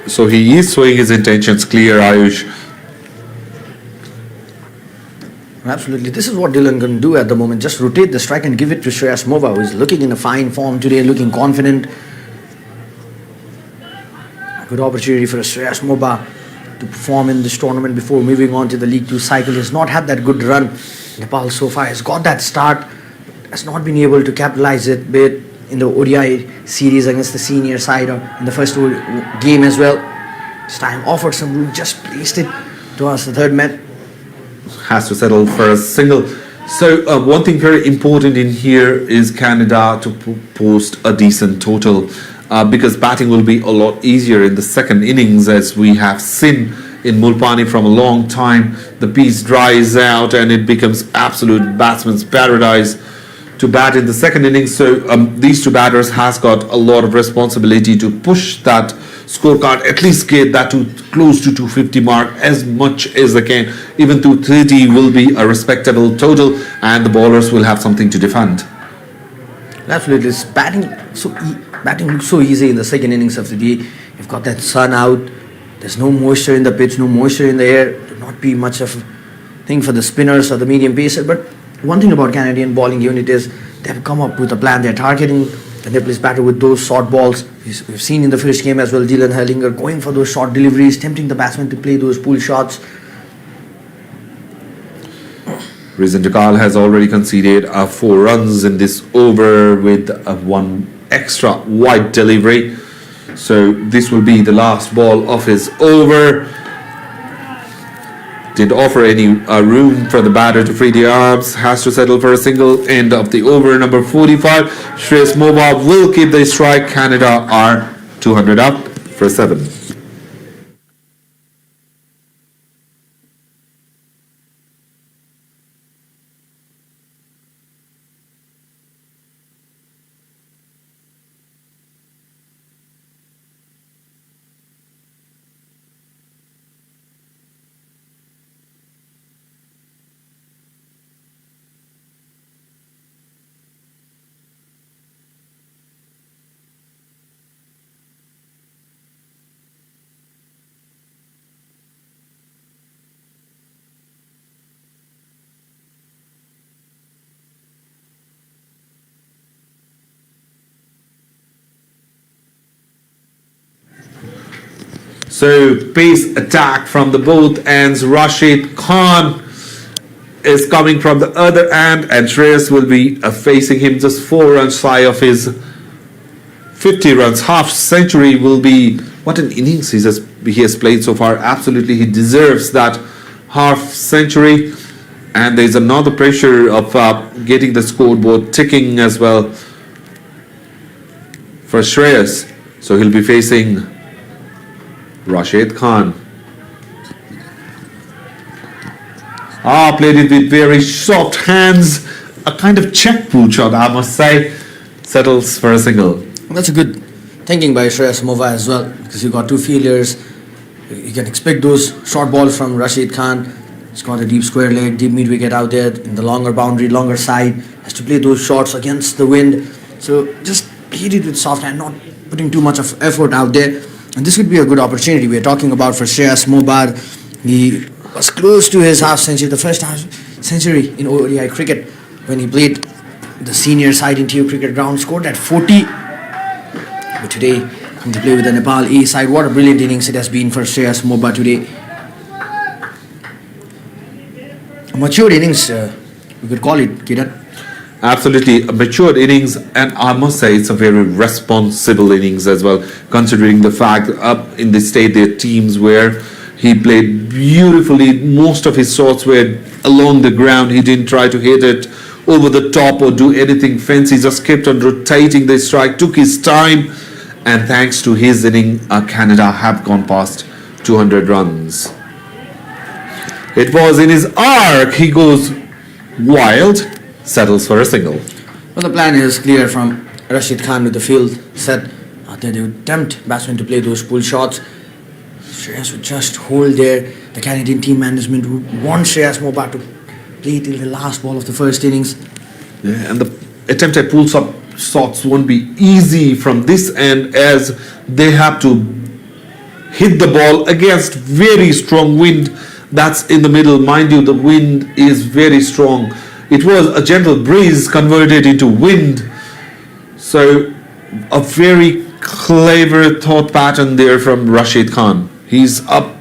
So he is showing his intentions clear, Ayush. Absolutely. This is what Dylan can do at the moment. Just rotate the strike and give it to Shreyas Mova, who is looking in a fine form today, looking confident. A good opportunity for Shreyas Mova to perform in this tournament before moving on to the League 2 cycle. He has not had that good run. Nepal so far has got that start, has not been able to capitalize it, be it in the ODI series against the senior side or in the first game as well. This time offered some room, just placed it towards the third man. Has to settle for a single. So one thing very important in here is Canada to post a decent total, because batting will be a lot easier in the second innings, as we have seen in Mulpani from a long time. The pitch dries out and it becomes absolute batsman's paradise to bat in the second innings. So these two batters has got a lot of responsibility to push that scorecard, at least get that to close to 250 mark as much as they can. Even 230 will be a respectable total, and the bowlers will have something to defend. Absolutely, it's batting looks so easy in the second innings of the day. You've got that sun out. There's no moisture in the pitch, no moisture in the air. It would not be much of a thing for the spinners or the medium pacer. But one thing about Canadian bowling unit is they've come up with a plan. They're targeting and they place batter with those short balls. We've seen in the first game as well, Dylan Harlinger going for those short deliveries, tempting the batsman to play those pull shots. Rizan Jakal has already conceded 4 runs in this over with one extra wide delivery. So this will be the last ball of his over. Didn't offer any room for the batter to free the arms. Has to settle for a single. End of the over, number 45. Shreyas Mova will keep the strike. Canada are 200 up for 7. So pace attack from the both ends. Rashid Khan is coming from the other end, and Shreyas will be facing him just 4 runs shy of his 50 runs. Half century will be, what an innings he has played so far. Absolutely, he deserves that half century. And there's another pressure of getting the scoreboard ticking as well for Shreyas. So he'll be facing Rashid Khan. Played it with very soft hands. A kind of check pull shot, I must say. Settles for a single. That's a good thinking by Shreyas Mova as well, because you got two fielders. You can expect those short balls from Rashid Khan. He's got a deep square leg, deep mid wicket out there in the longer boundary, longer side. Has to play those shots against the wind. So just hit it with soft hand, not putting too much of effort out there. And this could be a good opportunity we're talking about for Shreyas Mova. He was close to his half century, the first half century in ODI cricket when he played the senior side in TU cricket ground, scored at 40. But today, to play with the Nepal A side, what a brilliant innings it has been for Shreyas Mova today. A matured innings, we could call it, Kiran. Absolutely, a matured innings, and I must say it's a very responsible innings as well, considering the fact up in the state there are teams where he played beautifully. Most of his shots were along the ground. He didn't try to hit it over the top or do anything fancy, just kept on rotating the strike, took his time, and thanks to his inning, Canada have gone past 200 runs. It was in his arc, he goes wild, settles for a single. Well, the plan is clear from Rashid Khan with the field set. They would tempt batsmen to play those pull shots. Shreyas would just hold there. The Canadian team management would want Shreyas Mova to play till the last ball of the first innings. Yeah, and the attempt at pull shots won't be easy from this end, as they have to hit the ball against very strong wind that's in the middle. Mind you, the wind is very strong. It was a gentle breeze converted into wind. So a very clever thought pattern there from Rashid Khan. He's up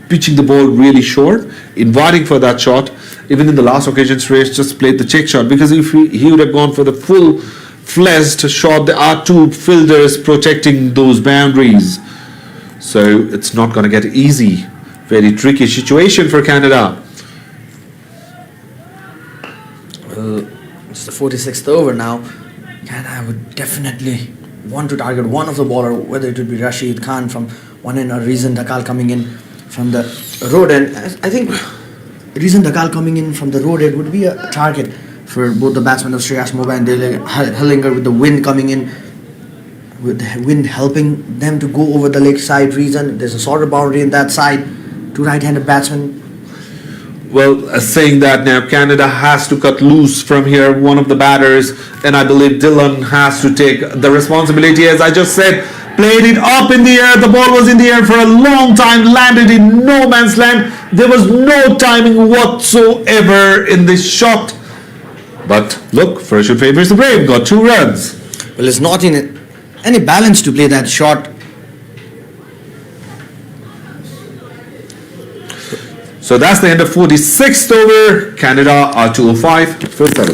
pitching the ball really short, inviting for that shot. Even in the last occasion, Shreyas just played the check shot, because if he would have gone for the full-fledged shot, there are two fielders protecting those boundaries. So it's not going to get easy. Very tricky situation for Canada. Well, it's the 46th over now. Canada would definitely want to target one of the bowler, whether it would be Rashid Khan from one end or Reezan Dakal coming in from the road end. I think Reezan Dakal coming in from the road end would be a target for both the batsmen of Shreyas Mova and Dale Hellinger, with the wind coming in, with the wind helping them to go over the leg side. Reezan, there's a shorter boundary in that side. Two right-handed batsmen. Well, saying that now, Canada has to cut loose from here, one of the batters, and I believe Dillon has to take the responsibility. As I just said, played it up in the air. The ball was in the air for a long time, landed in no man's land. There was no timing whatsoever in this shot. But look, first shoot favors the brave, got 2 runs. Well, it's not in any balance to play that shot. So that's the end of 46th over. Canada are 205 for 7.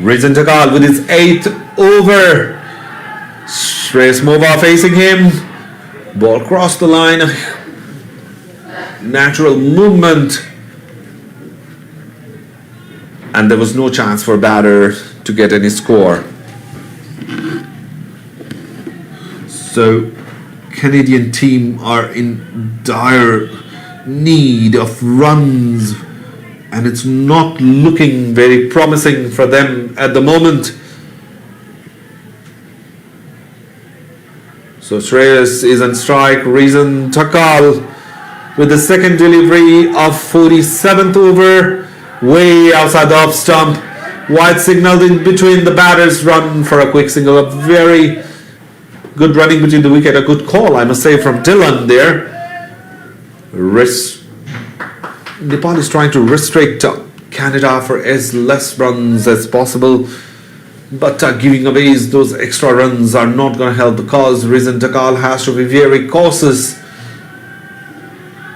Reezan Dakal with his 8th over. Shreyas Mova facing him. Ball crossed the line. Natural movement. And there was no chance for batter to get any score. So Canadian team are in dire need of runs, and it's not looking very promising for them at the moment. So Shreyas is on strike. Reason Takal with the second delivery of 47th over, way outside the off stump. Wide signaled in between the batters, run for a quick single. A very good running between the wicket. A good call, I must say, from Dylan there. Nepal is trying to restrict Canada for as less runs as possible, but giving away those extra runs are not going to help the cause. Reason Takal has to be very cautious.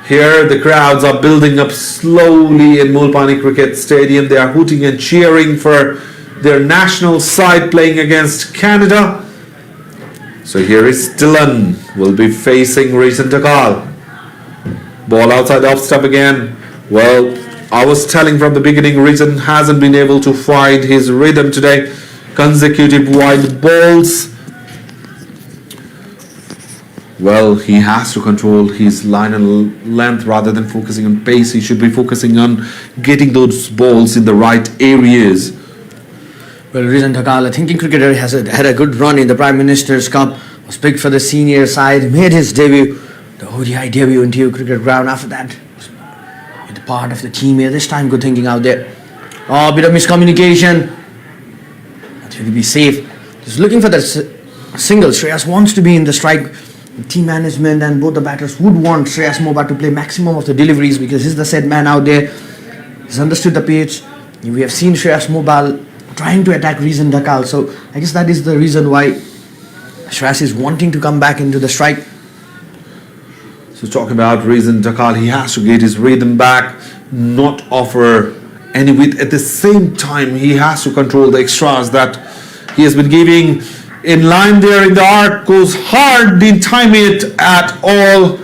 Here the crowds are building up slowly in Mulpani Cricket Stadium. They are hooting and cheering for their national side playing against Canada. So here is Dylan, will be facing Reason Takal. Ball outside the off stump again. Well, I was telling from the beginning, Reason hasn't been able to find his rhythm today. Consecutive wide balls. Well, he has to control his line and length rather than focusing on pace. He should be focusing on getting those balls in the right areas. Well, Reason Takal, a thinking cricketer, has had a good run in the Prime Minister's Cup. Was picked for the senior side, made his debut, the ODI debut in TU Cricket Ground. After that, was part of the team here. This time, good thinking out there. Oh, a bit of miscommunication. Not really be safe. Just looking for the single. Shreyas wants to be in the strike. Team management and both the batters would want Shreyas Moba to play maximum of the deliveries because he's the said man out there. He's understood the pitch. We have seen Shreyas Moba trying to attack Reason Takal. So I guess that is the reason why Shreyas is wanting to come back into the strike. So talking about Reason Takal, he has to get his rhythm back, not offer any width. At the same time, he has to control the extras that he has been giving. In line there in the arc, goes hard, didn't time it at all.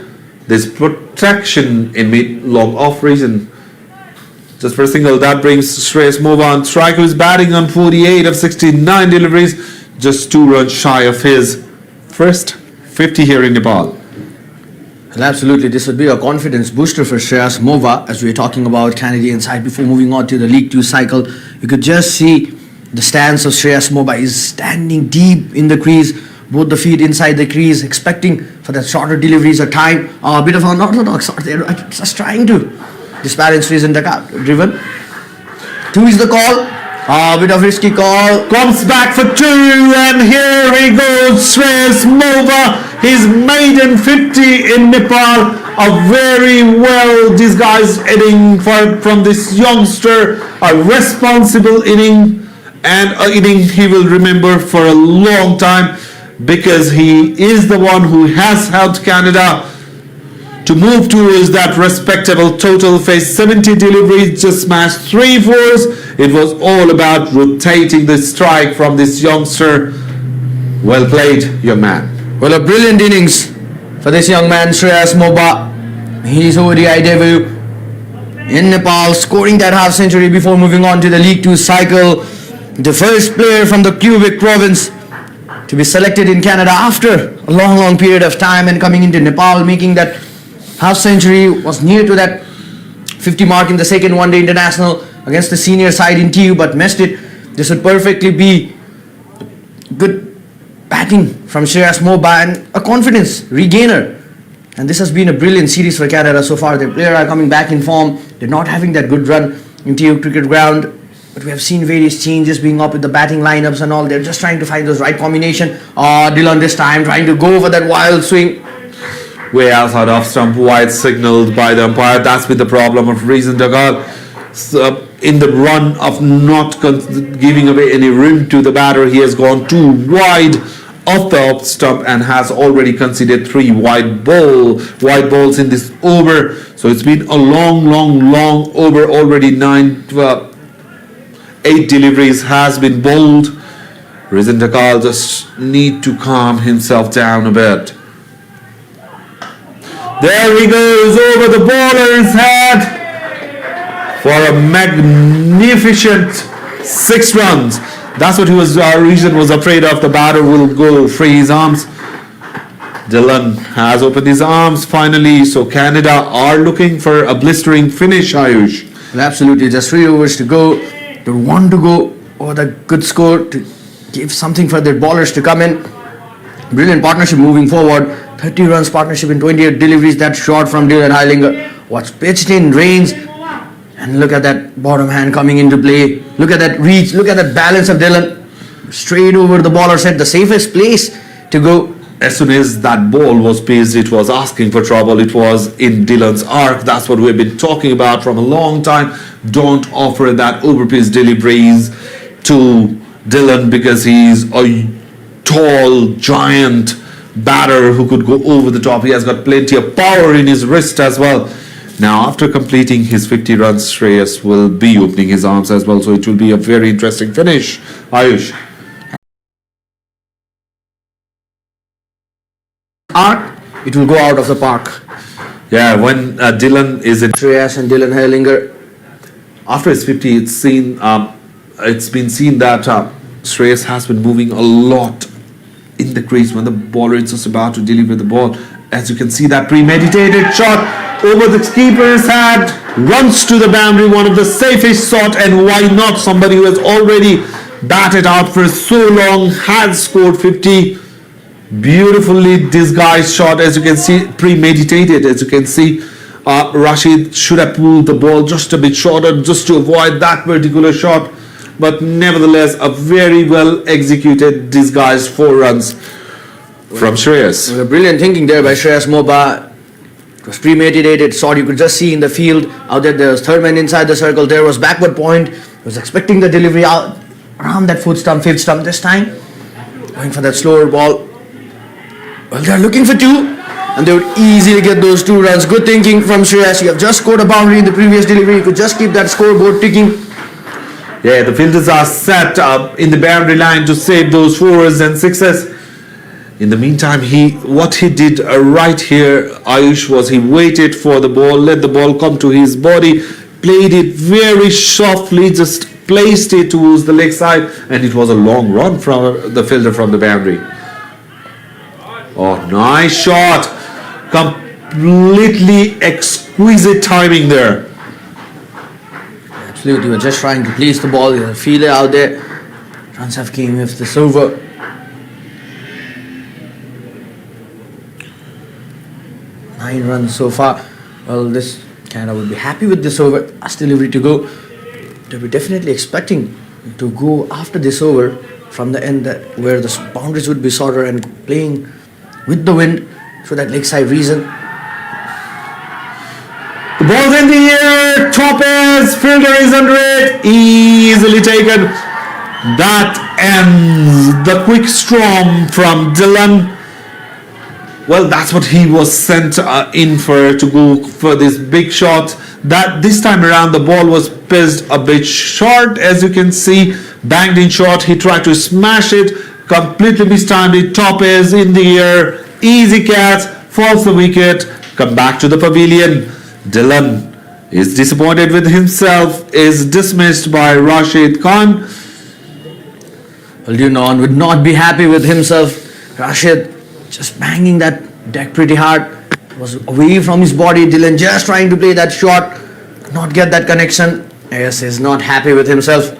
There's protection in mid, long off. Reason just for a single. That brings Shreyas Moba on strike, who is batting on 48 of 69 deliveries, just 2 runs shy of his first 50 here in Nepal. Well, absolutely, this would be a confidence booster for Shreyas Moba as we are talking about Canadian side. Before moving on to the League 2 cycle, you could just see the stance of Shreyas Moba is standing deep in the crease, both the feet inside the crease, expecting for the shorter deliveries or time. A bit of an unorthodox sort there, just trying to disbalance Reason Takal. Driven. 2 is the call. A bit of risky call. Comes back for 2, and here he goes, Shreyas Moba, his maiden 50 in Nepal. A very well disguised inning from this youngster, a responsible inning, and an inning he will remember for a long time because he is the one who has helped Canada to move towards that respectable total. Faced 70 deliveries, just smashed 3 fours. It was all about rotating the strike from this youngster. Well played, young man. Well, a brilliant innings for this young man, Shreyas Moba. His ODI debut in Nepal, scoring that half century before moving on to the League 2 cycle. The first player from the Quebec province to be selected in Canada after a long period of time and coming into Nepal, making that half century. Was near to that 50 mark in the second one-day international against the senior side in TU, but missed it. This would perfectly be good batting from Shreyas Moba and a confidence regainer. And this has been a brilliant series for Canada so far. Their players are coming back in form. They're not having that good run in TU Cricket Ground, but we have seen various changes being up with the batting lineups and all. They're just trying to find those right combination. Dylan this time trying to go over that wild swing. Way outside off stump, wide signaled by the umpire. That's been the problem of Reason Takal. So in the run of not giving away any room to the batter, he has gone too wide off the off stump and has already conceded 3 wide balls in this over. So it's been a long over. Already 8 deliveries has been bowled. Reason Takal just need to calm himself down a bit. There he goes over the bowler's head for a magnificent 6 runs. That's what Reason was afraid of. The batter will go free his arms. Dylan has opened his arms finally. So Canada are looking for a blistering finish, Ayush. Well, absolutely, just 3 overs to go. They want to go over the good score to give something for their bowlers to come in. Brilliant partnership moving forward. 30 runs partnership in 28 deliveries. That shot from Dylan Heilinger was pitched in range. And look at that bottom hand coming into play. Look at that reach. Look at that balance of Dylan. Straight over the bowler's head. The safest place to go. As soon as that ball was pitched, it was asking for trouble. It was in Dylan's arc. That's what we've been talking about from a long time. Don't offer that overpitched deliveries to Dylan because he's a tall, giant batter who could go over the top. He has got plenty of power in his wrist as well. Now, after completing his 50 runs, Shreyas will be opening his arms as well. So it will be a very interesting finish. Ayush. Arc, it will go out of the park. Yeah, when Dylan is in Shreyas and Dylan Heilinger. after his 50, it's been seen that Shreyas has been moving a lot in the crease when the bowler is just about to deliver the ball. As you can see, that premeditated shot over the keeper's head, runs to the boundary, one of the safest shot, and why not? Somebody who has already batted out for so long has scored 50. Beautifully disguised shot, as you can see, premeditated. As you can see, Rashid should have pulled the ball just a bit shorter just to avoid that particular shot, but nevertheless a very well executed disguised 4 runs from Shreyas. A brilliant thinking there by Shreyas Moba. It was premeditated shot. You could just see in the field out there was third man inside the circle. There was backward point. He was expecting the delivery out around that 4th stump, 5th stump this time. Going for that slower ball. Well, they're looking for 2 and they would easily get those 2 runs. Good thinking from Shreyas. You have just scored a boundary in the previous delivery. You could just keep that scoreboard ticking. Yeah, the fielders are set up in the boundary line to save those 4s and 6s. In the meantime, what he did right here, Ayush, was he waited for the ball, let the ball come to his body, played it very softly, just placed it towards the leg side, and it was a long run from the fielder from the boundary. Oh, nice shot. Completely exquisite timing there. Absolutely, you were just trying to place the ball. You feel it out there. Runs have came with this over. Nine runs so far. Well, this Canada would be happy with this over. Last delivery to go. They'll be definitely expecting to go after this over from the end where the boundaries would be shorter and playing with the wind for that leg side reason. The ball's in the air. Topaz, fielder is under it. Easily taken. That ends the quick storm from Dylan. Well, that's what he was sent in for, to go for this big shot. That this time around the ball was pitched a bit short, as you can see, banged in short. He tried to smash it, completely mistimed it. Topaz in the air, easy catch, falls the wicket, come back to the pavilion. Dylan is disappointed with himself, is dismissed by Rashid Khan. Well, Dunon would not be happy with himself. Rashid just banging that deck pretty hard. Was away from his body. Dylan just trying to play that shot, not get that connection. Yes, he's not happy with himself.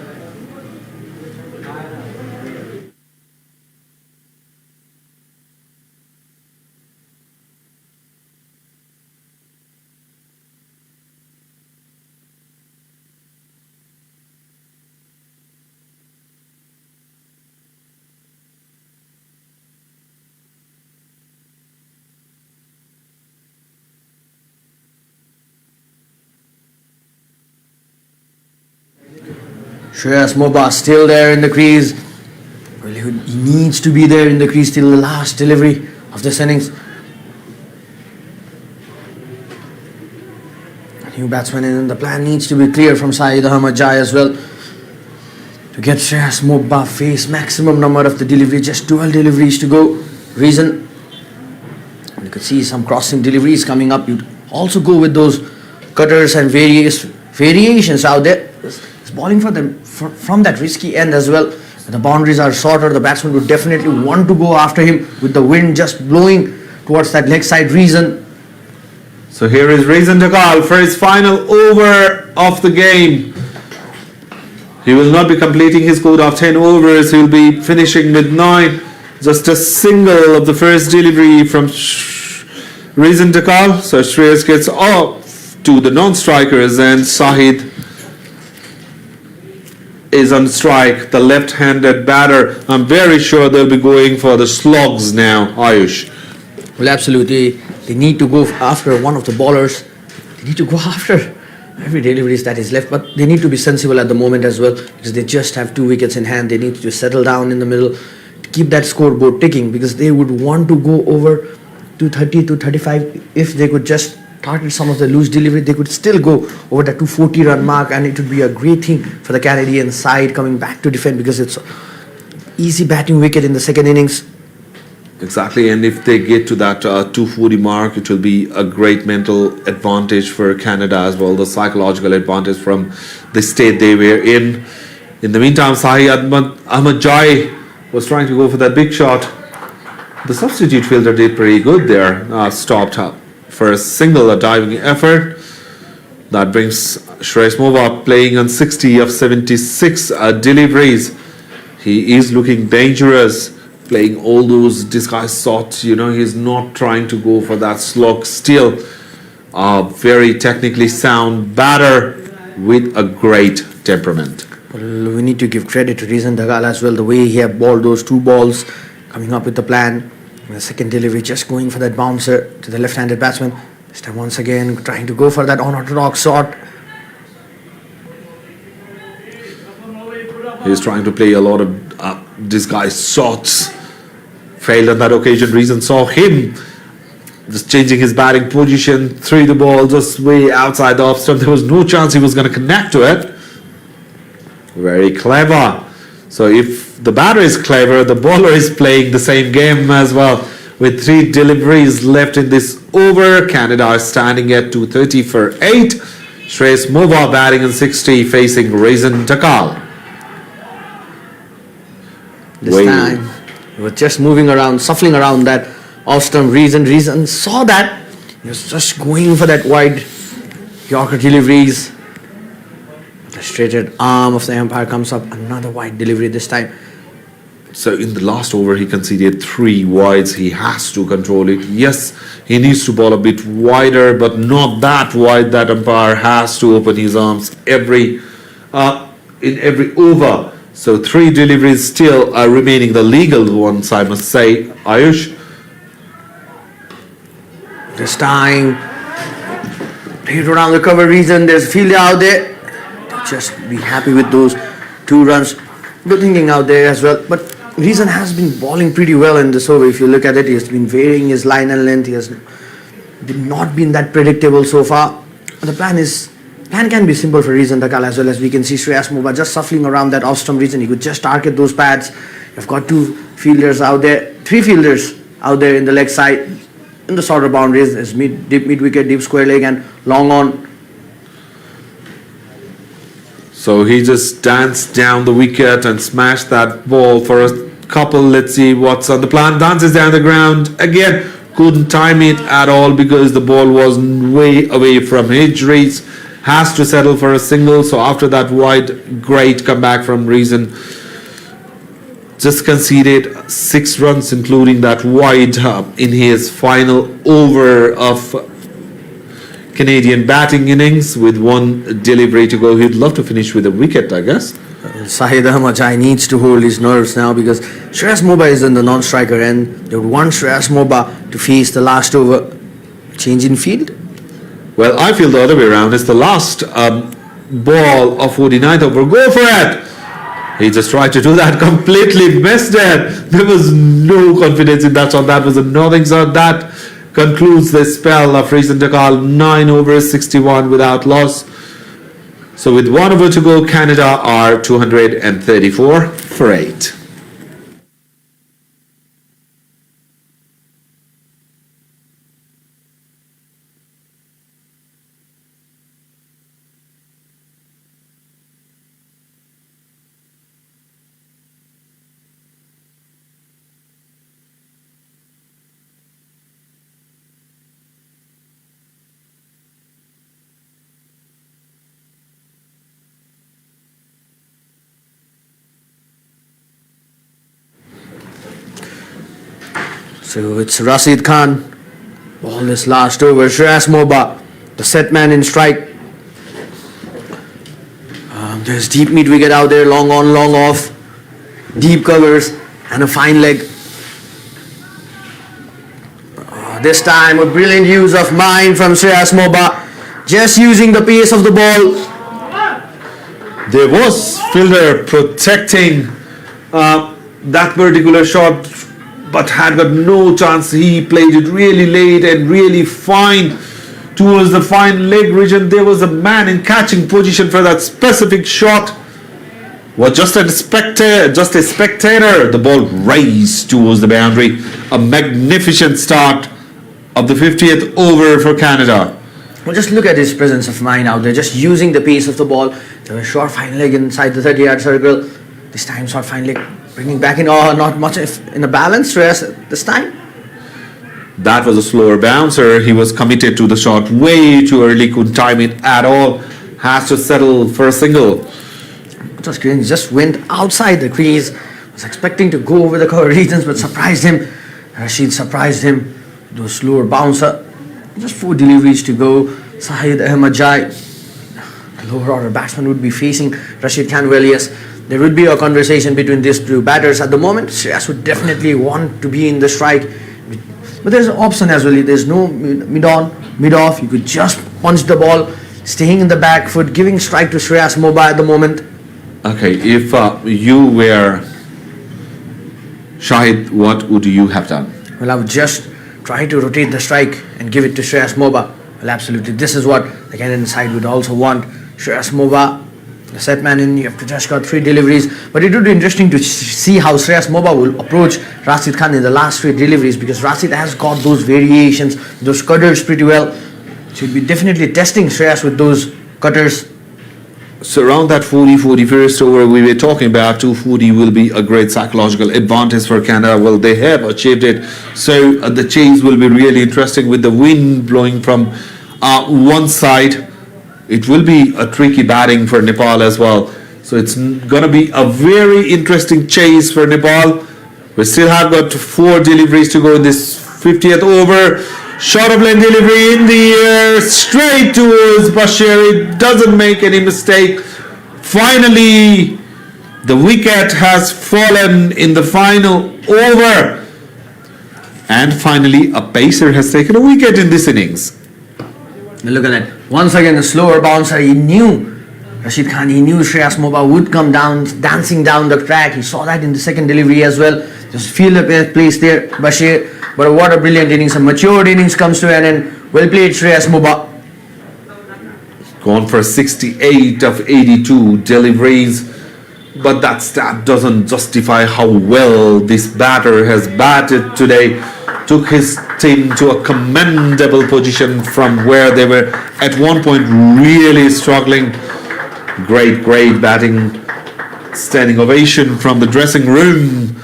Shreyas Moba still there in the crease. Really, he needs to be there in the crease till the last delivery of this innings. New batsman in, and the plan needs to be clear from Syed Ahmad Jai as well. To get Shreyas Moba face maximum number of the delivery, just 12 deliveries to go. Reason, you could see some crossing deliveries coming up. You'd also go with those cutters and variations out there. It's bowling for them from that risky end as well. The boundaries are shorter. The batsman would definitely want to go after him with the wind just blowing towards that leg side. Reason. So here is Reason to call for his final over of the game. He will not be completing his quota of 10 overs. He will be finishing with 9. Just a single of the first delivery from Reason Takal. So Shreyas gets off to the non-strikers and Sahid is on strike. The left-handed batter. I'm very sure they'll be going for the slugs now, Ayush. Well, absolutely. They need to go after one of the bowlers. They need to go after every delivery that is left, but they need to be sensible at the moment as well because they just have 2 wickets in hand. They need to settle down in the middle to keep that scoreboard ticking because they would want to go over 230, 235. If they could just target some of the loose delivery, they could still go over the 240 run mark, and it would be a great thing for the Canadian side coming back to defend because it's easy batting wicket in the second innings. Exactly, and if they get to that 240 mark, it will be a great mental advantage for Canada as well, the psychological advantage from the state they were in. In the meantime, Sahi Ahmad Jai was trying to go for that big shot. The substitute fielder did pretty good there, stopped up for a single, a diving effort. That brings Shreyas Mova playing on 60 of 76 deliveries. He is looking dangerous, playing all those disguised shots. He's not trying to go for that slog. Still, a very technically sound batter with a great temperament. Well, we need to give credit to Rizan Dhagal as well, the way he had bowled those 2 balls, coming up with the plan. And the second delivery, just going for that bouncer to the left-handed batsman. This time once again trying to go for that unorthodox shot. He's trying to play a lot of disguised shots. Failed on that occasion. Reason saw him just changing his batting position, threw the ball just way outside the off stump. There was no chance he was going to connect to it. Very clever. So if the batter is clever, the bowler is playing the same game as well. With 3 deliveries left in this over, Canada is standing at 230 for 8. Shreyas Mova batting in 60, facing Reason Takal. This time, he was just moving around, shuffling around that off-stump. Reason saw that. He was just going for that wide Yorker deliveries. The straighted arm of the umpire comes up. Another wide delivery this time. So in the last over, he conceded 3 wides. He has to control it. Yes, he needs to bowl a bit wider, but not that wide. That umpire has to open his arms in every over. So 3 deliveries still are remaining, the legal ones, I must say. Ayush? This time, played around the cover. Reason there's a fielder out there. Just be happy with those 2 runs. Good thinking out there as well. But Reason has been bowling pretty well in this over. If you look at it, he has been varying his line and length. He has not been that predictable so far. The plan can be simple for Reason Dhagal as well. As we can see Shreyas Mova just shuffling around that off-stump region. He could just target those pads. You've got 2 fielders out there, 3 fielders out there in the leg side. In the shorter boundaries, there's deep mid-wicket, deep square leg and long on. So he just danced down the wicket and smashed that ball for a couple. Let's see what's on the plan. Dances down the ground. Again, couldn't time it at all because the ball was way away from Hijris. Has to settle for a single. So after that wide, great comeback from Reason. Just conceded 6 runs, including that wide in his final over of Canadian batting innings with 1 delivery to go. He'd love to finish with a wicket, I guess. Sahid Ahmad Jai needs to hold his nerves now because Shreyas Mova is in the non-striker end. They would want Shreyas Mova to face the last over. Change in field? Well, I feel the other way around. It's the last ball of 49th over. Go for it! He just tried to do that, completely missed it. There was no confidence in that shot. That was a nothing shot. That concludes the spell of Reason Dhagal. 9 overs, 61 without loss. So with 1 over to go, Canada are 234 for 8. So it's Rashid Khan. Ball this last over. Shreyas Moba, the set man in strike. There's deep mid wicket out there. Long on, long off. Deep covers and a fine leg. This time a brilliant use of mind from Shreyas Moba. Just using the pace of the ball. There was fielder protecting that particular shot, but had got no chance. He played it really late and really fine towards the fine leg region. There was a man in catching position for that specific shot. Was just a spectator. The ball raised towards the boundary. A magnificent start of the 50th over for Canada. Well, just look at his presence of mind out there, just using the pace of the ball. There was a short fine leg inside the 30-yard circle. This time short fine leg, bringing back in, not much in a balance rest this time. That was a slower bouncer. He was committed to the shot way too early, couldn't time it at all. Has to settle for a single. Just went outside the crease. Was expecting to go over the cover regions, but surprised him. Rashid surprised him. Those slower bouncer. Just 4 deliveries to go. Sahid Ahmed Jai, the lower order batsman, would be facing Rashid Khan. Well, yes, there would be a conversation between these two batters at the moment. Shreyas would definitely want to be in the strike, but there's an option as well. There's no mid on, mid off. You could just punch the ball, staying in the back foot, giving strike to Shreyas Moba at the moment. Okay, if you were Shahid, what would you have done? Well, I would just try to rotate the strike and give it to Shreyas Moba. Well, absolutely. This is what the Canadian side would also want. Shreyas Moba, the set man in, you have to just got 3 deliveries. But it would be interesting to see how Shreyas Moba will approach Rashid Khan in the last 3 deliveries, because Rashid has got those variations, those cutters pretty well. Should be definitely testing Shreyas with those cutters. So around that 41st over we were talking about, 240 will be a great psychological advantage for Canada. Well, they have achieved it. So the chase will be really interesting with the wind blowing from one side. It will be a tricky batting for Nepal as well. So it's going to be a very interesting chase for Nepal. We still have got 4 deliveries to go in this 50th over. Short of lane delivery in the air, straight towards Bashir. It doesn't make any mistake. Finally, the wicket has fallen in the final over. And finally, a pacer has taken a wicket in this innings. Look at that. Once again, a slower bouncer. He knew Rashid Khan, he knew Shreyas Moba would come down, dancing down the track. He saw that in the second delivery as well. Just feel the place there, Bashir. But what a brilliant innings, a matured innings comes to an end. Well played, Shreyas Moba. Gone for 68 of 82 deliveries. But that stat doesn't justify how well this batter has batted today. Took his team to a commendable position from where they were at one point really struggling. Great batting. Standing ovation from the dressing room.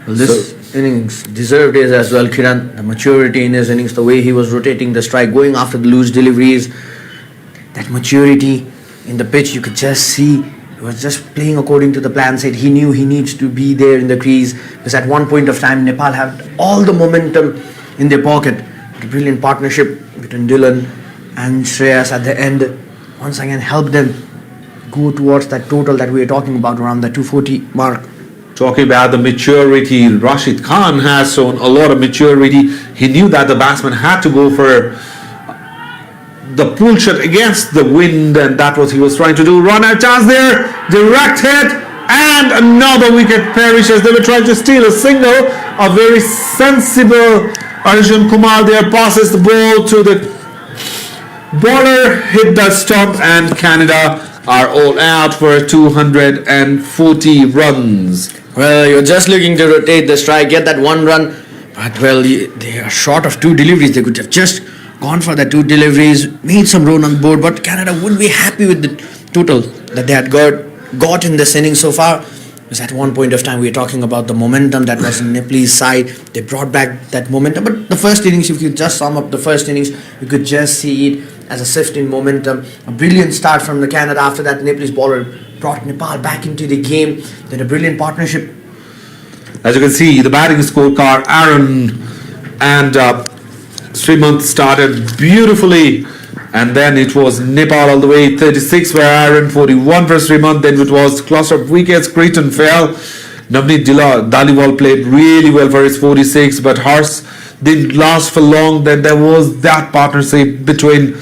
Well, this innings deserved it as well, Kiran. The maturity in his innings, the way he was rotating the strike, going after the loose deliveries, that maturity in the pitch, you could just see he was just playing according to the plan set. He knew he needs to be there in the crease, because at one point of time Nepal had all the momentum in their pocket. The brilliant partnership between Dylan and Shreyas at the end once again helped them go towards that total that we are talking about, around the 240 mark. Talking about the maturity, Rashid Khan has shown a lot of maturity. He knew that the batsman had to go for the pull shot against the wind, and that was he was trying to do. Run out chance there, direct hit, and another wicket perishes. They were trying to steal a single. A very sensible Arjun Kumar there passes the ball to the bowler, hit the stump, and Canada are all out for 240 runs. Well, you're just looking to rotate the strike, get that 1 run, but well, they are short of 2 deliveries. They could have just gone for the 2 deliveries, made some run on board, but Canada wouldn't be happy with the total that they had got in this inning so far. Because at one point of time we were talking about the momentum that was in Nepal's side. They brought back that momentum, but the first innings, if you just sum up the first innings, you could just see it as a shift in momentum. A brilliant start from the Canada. After that, Nepal's bowler brought Nepal back into the game. Then a brilliant partnership As you can see, the batting scorecard, Aaron and Srimanth started beautifully, and then it was Nepal all the way, 36 for Aaron, 41 for Srimanth. Then it was cluster of wickets. Creighton fell. Navneet Dhaliwal played really well for his 46, but Hars didn't last for long. Then there was that partnership between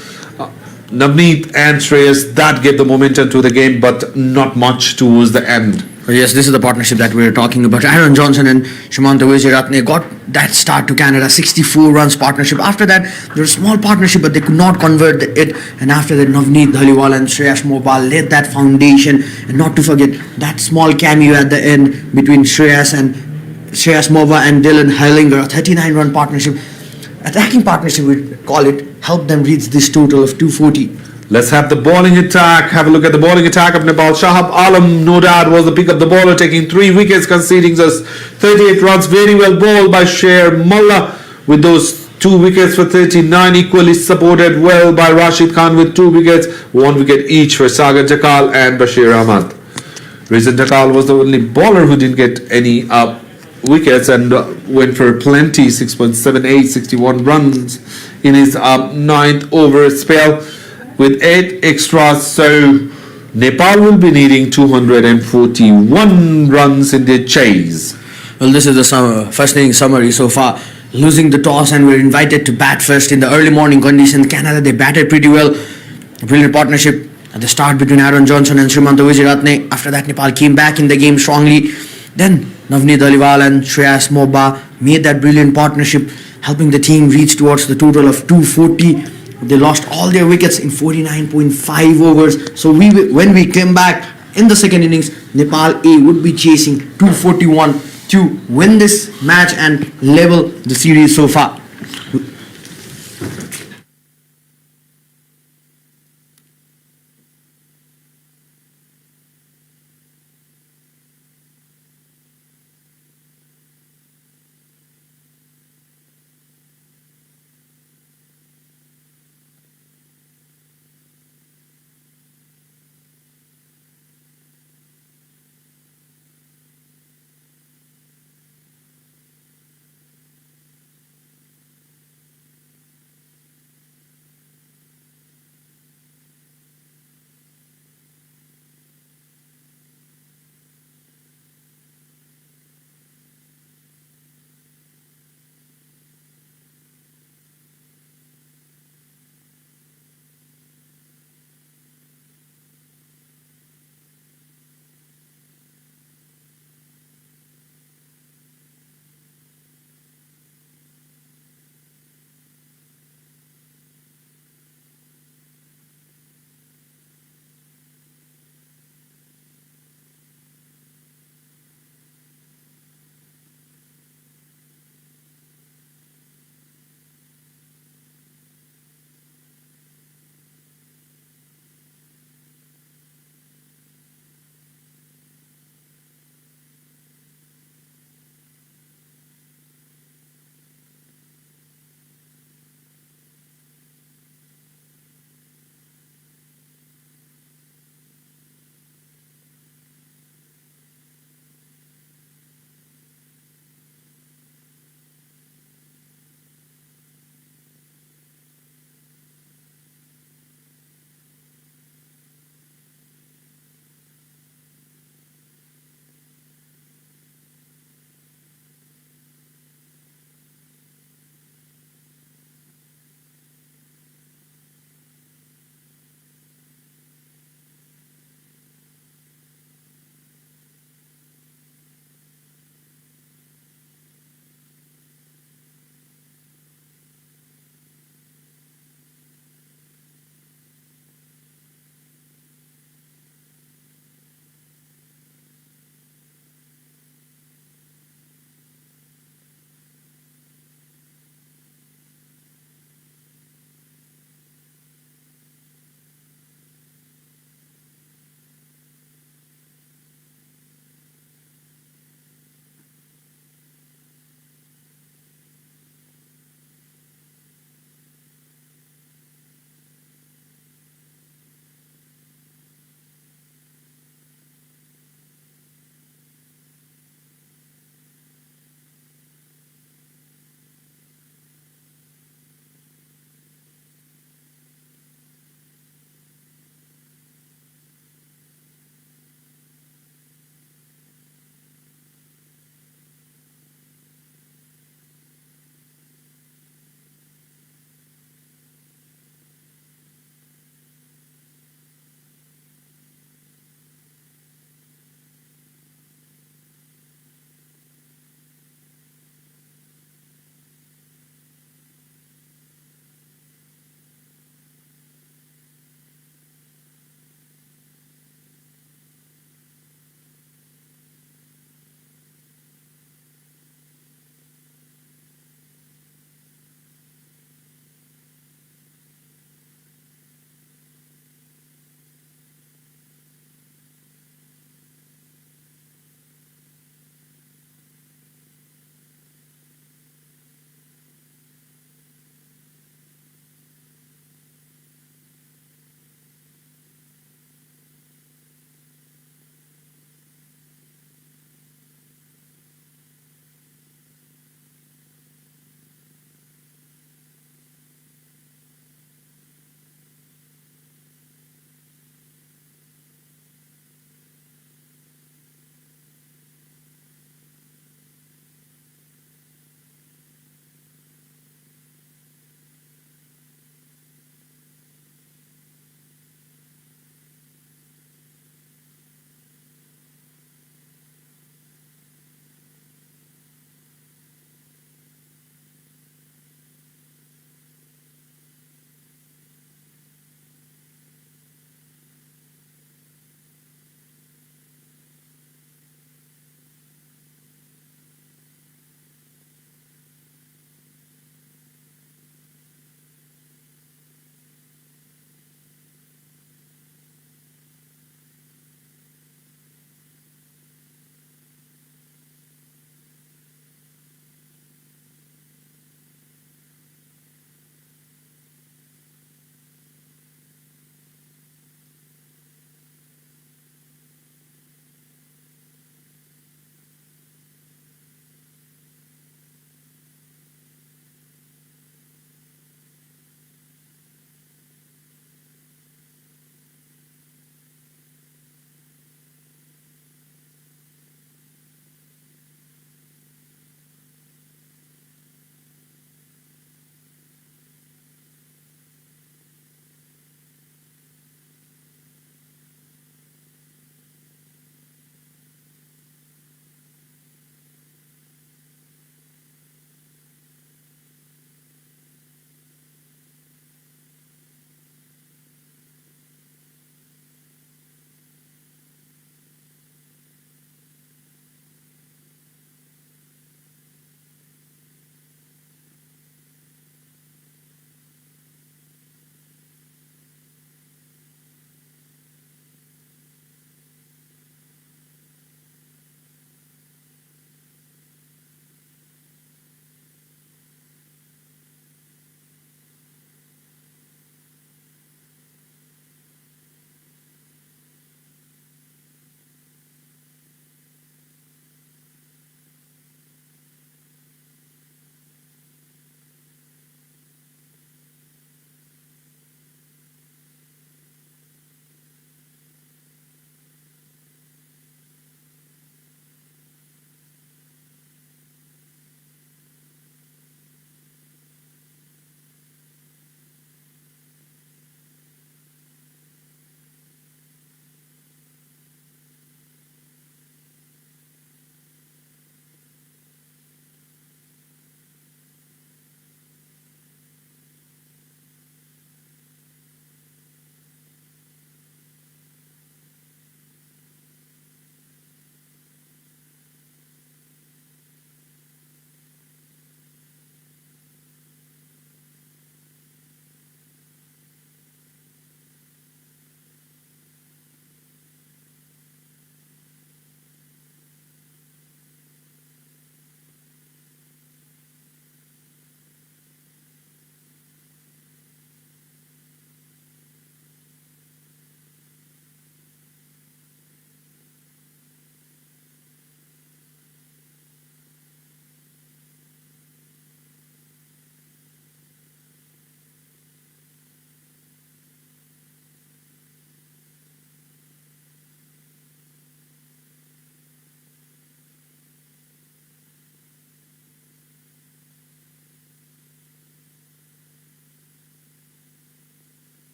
Navneet and Shreyas that gave the momentum to the game, but not much towards the end. Yes, this is the partnership that we're talking about. Aaron Johnson and Shimanta Wijeratne got that start to Canada, 64 runs partnership. After that, there was a small partnership, but they could not convert it. And after that, Navneet Dhaliwal and Shreyas Mobal laid that foundation. And not to forget that small cameo at the end between Shreyas Mova and Dylan Heilinger, a 39-run partnership. Attacking partnership, we call it, helped them reach this total of 240. Let's have the bowling attack. Have a look at the bowling attack of Nepal. Shahab Alam, no doubt, was the pick of the bowler, taking 3 wickets, conceding just 38 runs. Very well bowled by Sher Mullah with those 2 wickets for 39. Equally supported well by Rashid Khan with 2 wickets, 1 wicket each for Sagar Jakal and Bashir Ahmad. Rizan Jakal was the only bowler who didn't get any wickets and went for plenty, 6.78, 61 runs in his 9th over spell with 8 extras. So Nepal will be needing 241 runs in their chase. Well, this is the first inning summary so far. Losing the toss and were invited to bat first in the early morning conditions. Canada, they batted pretty well. A brilliant partnership at the start between Aaron Johnson and Srimanta Wijeratne. After that, Nepal came back in the game strongly. Then Navneet Dhaliwal and Shreyas Moba made that brilliant partnership, helping the team reach towards the total of 240. They lost all their wickets in 49.5 overs. So when we came back in the second innings, Nepal A would be chasing 241 to win this match and level the series so far.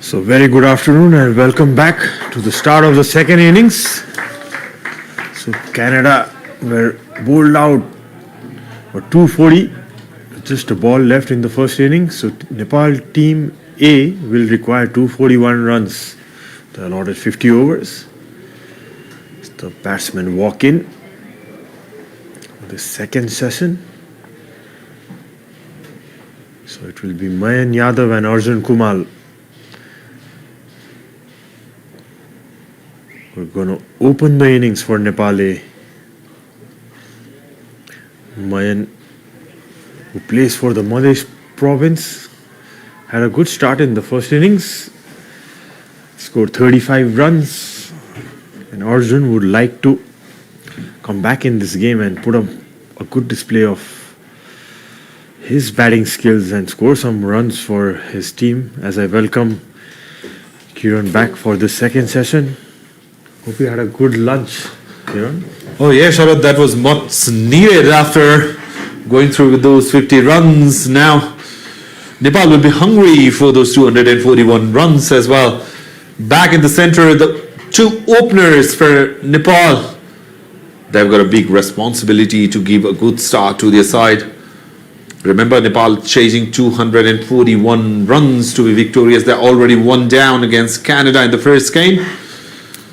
So very good afternoon and welcome back to the start of the second innings. So Canada were bowled out for 240, just a ball left in the first innings. So Nepal team A will require 241 runs. They allotted 50 overs. So the batsmen walk in for the second session. So it will be Mayan Yadav and Arjun Kumar. We're going to open the innings for Nepal A. Mayan, who plays for the Madhya province, had a good start in the first innings. Scored 35 runs. And Arjun would like to come back in this game and put up a good display of his batting skills and score some runs for his team. As I welcome Kiran back for the second session. Hope you had a good lunch, Kiran. Oh yeah, Sharad, that was much needed after going through with those 50 runs. Now, Nepal will be hungry for those 241 runs as well. Back in the center, the two openers for Nepal. They've got a big responsibility to give a good start to their side. Remember, Nepal chasing 241 runs to be victorious. They're already one down against Canada in the first game.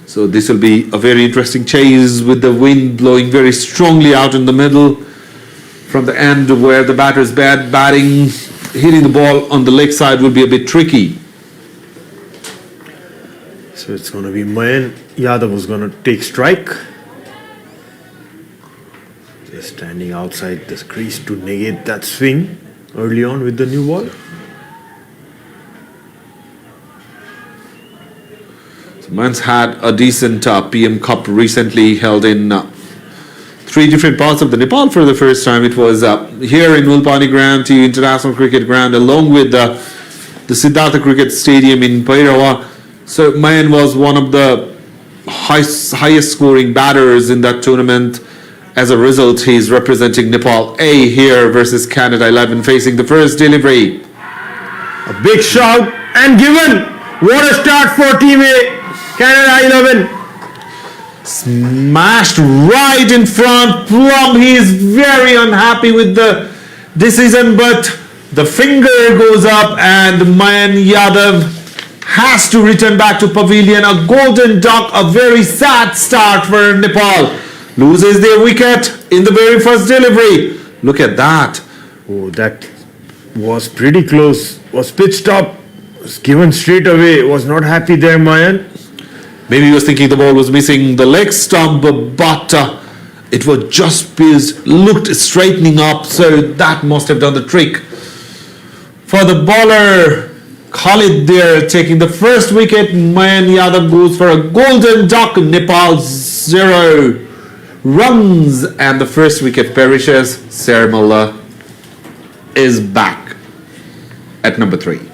So this will be a very interesting chase with the wind blowing very strongly out in the middle from the end where the batter's batting. Hitting the ball on the leg side will be a bit tricky. So it's going to be Mayan Yadav who's going to take strike. Just standing outside the crease to negate that swing early on with the new ball. Mayan's had a decent PM Cup recently held in three different parts of the Nepal for the first time. It was here in Ulpani Ground, to International Cricket Ground, along with the Siddhartha Cricket Stadium in Pairawa. So Mayan was one of the highest scoring batters in that tournament. As a result, he's representing Nepal A here versus Canada 11, facing the first delivery. A big shout and given. What a start for Team A. Canada 11. Smashed right in front. Plum, he is very unhappy with the decision, but the finger goes up and Mayan Yadav has to return back to pavilion. A golden duck, a very sad start for Nepal. Loses their wicket in the very first delivery. Look at that. Oh, that was pretty close. Was pitched up. Was given straight away. Was not happy there, Mayan. Maybe he was thinking the ball was missing the leg stump, but it was just pitched, looked straightening up, so that must have done the trick. For the bowler, Khalid there taking the first wicket. Mayan Yadav goes for a golden duck. Nepal 0 runs and the first wicket perishes. Sarmala is back at number 3.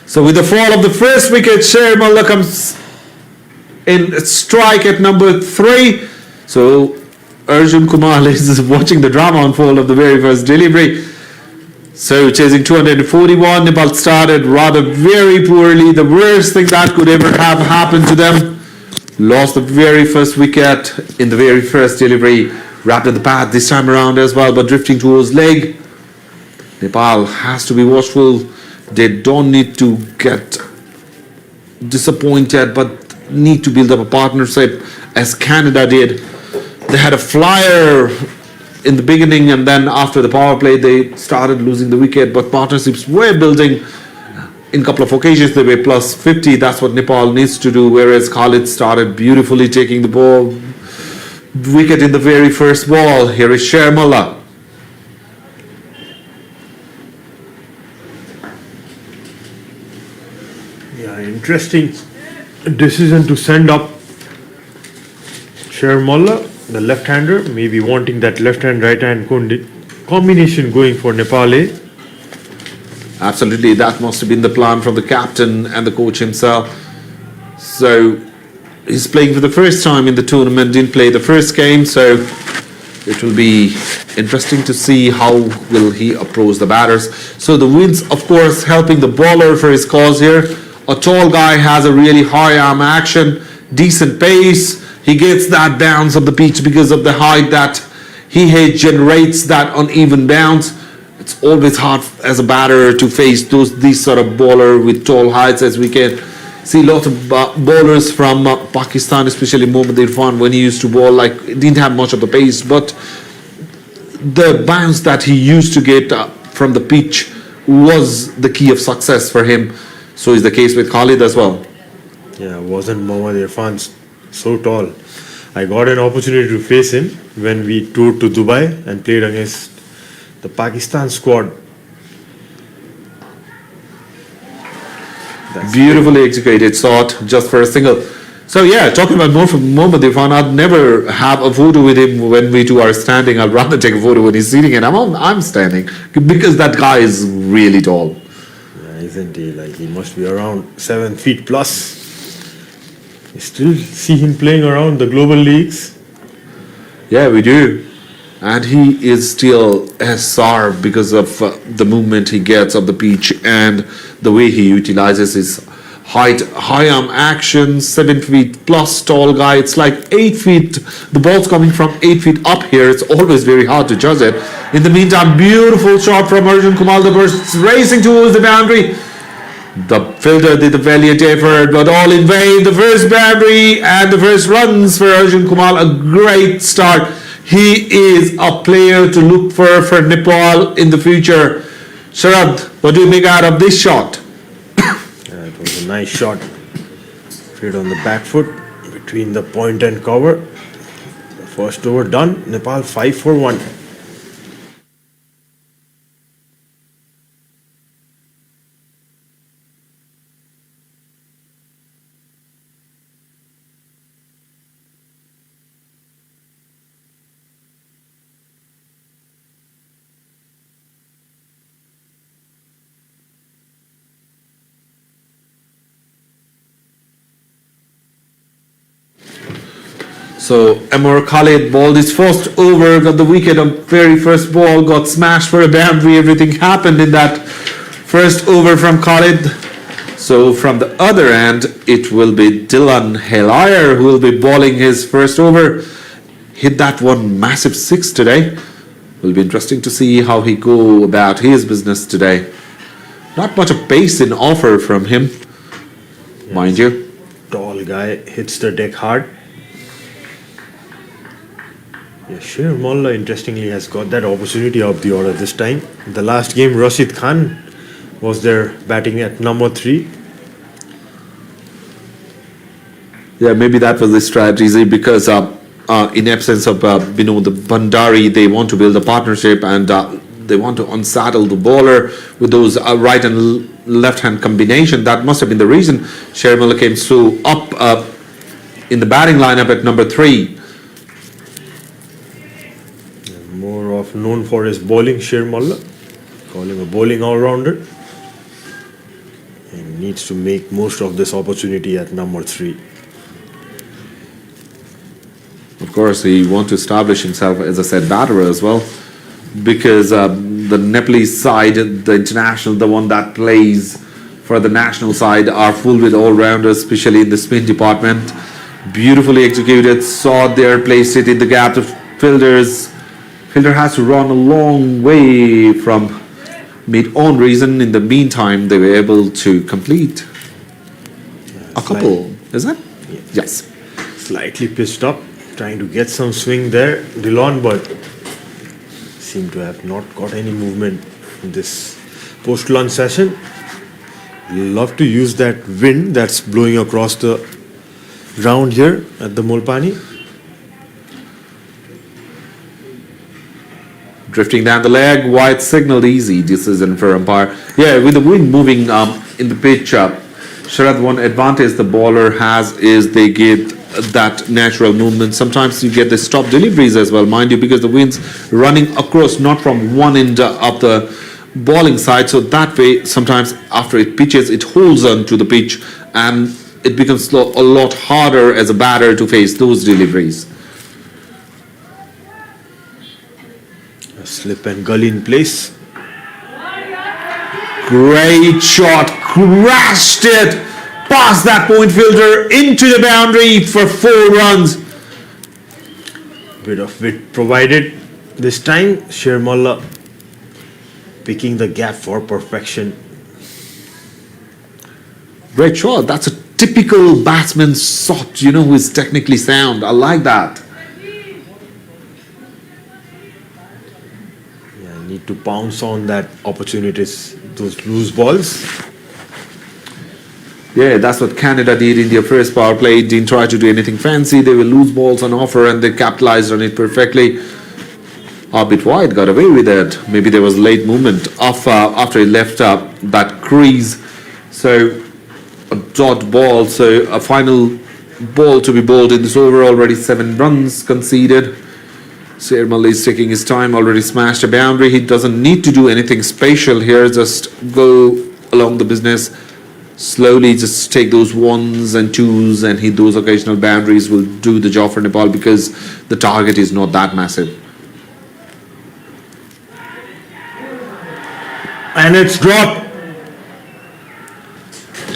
So with the fall of the first wicket, Sarmala comes in strike at number 3. So Arjun Kumar is watching the drama unfold of the very first delivery. So chasing 241, Nepal started rather very poorly. The worst thing that could ever have happened to them. Lost the very first wicket in the very first delivery. Wrapped in the pad this time around as well, but drifting towards leg. Nepal has to be watchful. They don't need to get disappointed, but need to build up a partnership as Canada did. They had a flyer in the beginning, and then after the power play they started losing the wicket, but partnerships were building. In a couple of occasions they were plus 50. That's what Nepal needs to do, whereas Khalid started beautifully taking the ball wicket in the very first ball. Here is Sarmala. Yeah, interesting decision to send up Sarmala, the left-hander, maybe wanting that left hand, right hand combination going for Nepal A. Absolutely, that must have been the plan from the captain and the coach himself. So he's playing for the first time in the tournament, didn't play the first game, so it will be interesting to see how will he approach the batters. So the winds, of course, helping the bowler for his cause here. A tall guy has a really high arm action, decent pace. He gets that bounce of the pitch because of the height that he generates that uneven bounce. It's always hard as a batter to face these sort of bowler with tall heights, as we can see lots of bowlers from Pakistan, especially Mohammad Irfan, when he used to bowl, like didn't have much of the pace, but the bounce that he used to get from the pitch was the key of success for him. So is the case with Khalid as well. Yeah, wasn't Mohammad Irfan so tall. I got an opportunity to face him when we toured to Dubai and played against the Pakistan squad. Beautifully executed shot just for a single. So yeah, talking about Mohammad Irfan, I'd never have a photo with him when we two are standing. I'd rather take a photo when he's sitting and I'm standing, because that guy is really tall. Yeah, isn't he? Like, he must be around 7 feet plus. You still see him playing around the global leagues. Yeah, we do. And he is still SR because of the movement he gets of the pitch and the way he utilizes his height, high arm action, 7 feet plus tall guy. It's like 8 feet. The ball's coming from 8 feet up here. It's always very hard to judge it. In the meantime, beautiful shot from Arjun Kumar. The burst racing towards the boundary. The fielder did a valiant effort, but all in vain. The first boundary and the first runs for Arjun Kumar. A great start. He is a player to look for Nepal in the future. Sharad, what do you make out of this shot? Yeah, it was a nice shot. Straight on the back foot between the point and cover. The first over done. Nepal 5 for 1. So Amar Khalid bowled his first over, got the wicket on very first ball, got smashed for a boundary. Everything happened in that first over from Khalid. So from the other end, it will be Dylan Helayer who will be bowling his first over. Hit that one massive six today. Will be interesting to see how he go about his business today. Not much of pace in offer from him, mind you. Tall guy hits the deck hard. Yeah, Sher Molla interestingly has got that opportunity of the order this time. The last game, Rashid Khan was there batting at number 3. Yeah, maybe that was the strategy, because in absence of Binod Bhandari, they want to build a partnership and they want to unsaddle the bowler with those right and left hand combination. That must have been the reason Sher Molla came so up in the batting lineup at number 3. More of known for his bowling, Sher Molla. Call him a bowling all-rounder. And needs to make most of this opportunity at number 3. Of course, he wants to establish himself as a set batter as well, because the Nepalese side, the international, the one that plays for the national side, are full with all-rounders, especially in the spin department. Beautifully executed, saw there, placed it in the gap of fielders. Fielder has to run a long way from mid-on reason. In the meantime, they were able to complete a couple. Is that? Yes. Slightly pissed up, trying to get some swing there, Dillon, but seem to have not got any movement in this post-lunch session. Love to use that wind that's blowing across the ground here at the Mulpani. Drifting down the leg, wide signaled easy decision for umpire. Yeah, with the wind moving in the pitch, Sharad, one advantage the bowler has is they get that natural movement. Sometimes you get the stop deliveries as well, mind you, because the wind's running across, not from one end of the bowling side. So that way, sometimes after it pitches, it holds on to the pitch, and it becomes a lot harder as a batter to face those deliveries. A slip and gully in place. Great shot, crashed it past that point fielder into the boundary for 4 runs. Bit of wit provided. This time, Shermalla picking the gap for perfection. Great shot. That's a typical batsman shot, who is technically sound. I like that. Yeah, need to pounce on that opportunities, those loose balls. Yeah, that's what Canada did in their first power play. It didn't try to do anything fancy. They were loose balls on offer and they capitalized on it perfectly. A bit wide, got away with it. Maybe there was late movement after he left up that crease. So a dot ball. So a final ball to be bowled in this over. Already 7 runs conceded. Shermalla is taking his time. Already smashed a boundary. He doesn't need to do anything special here. Just go along the business. Slowly just take those 1s and 2s and hit those occasional boundaries will do the job for Nepal because the target is not that massive. And it's dropped.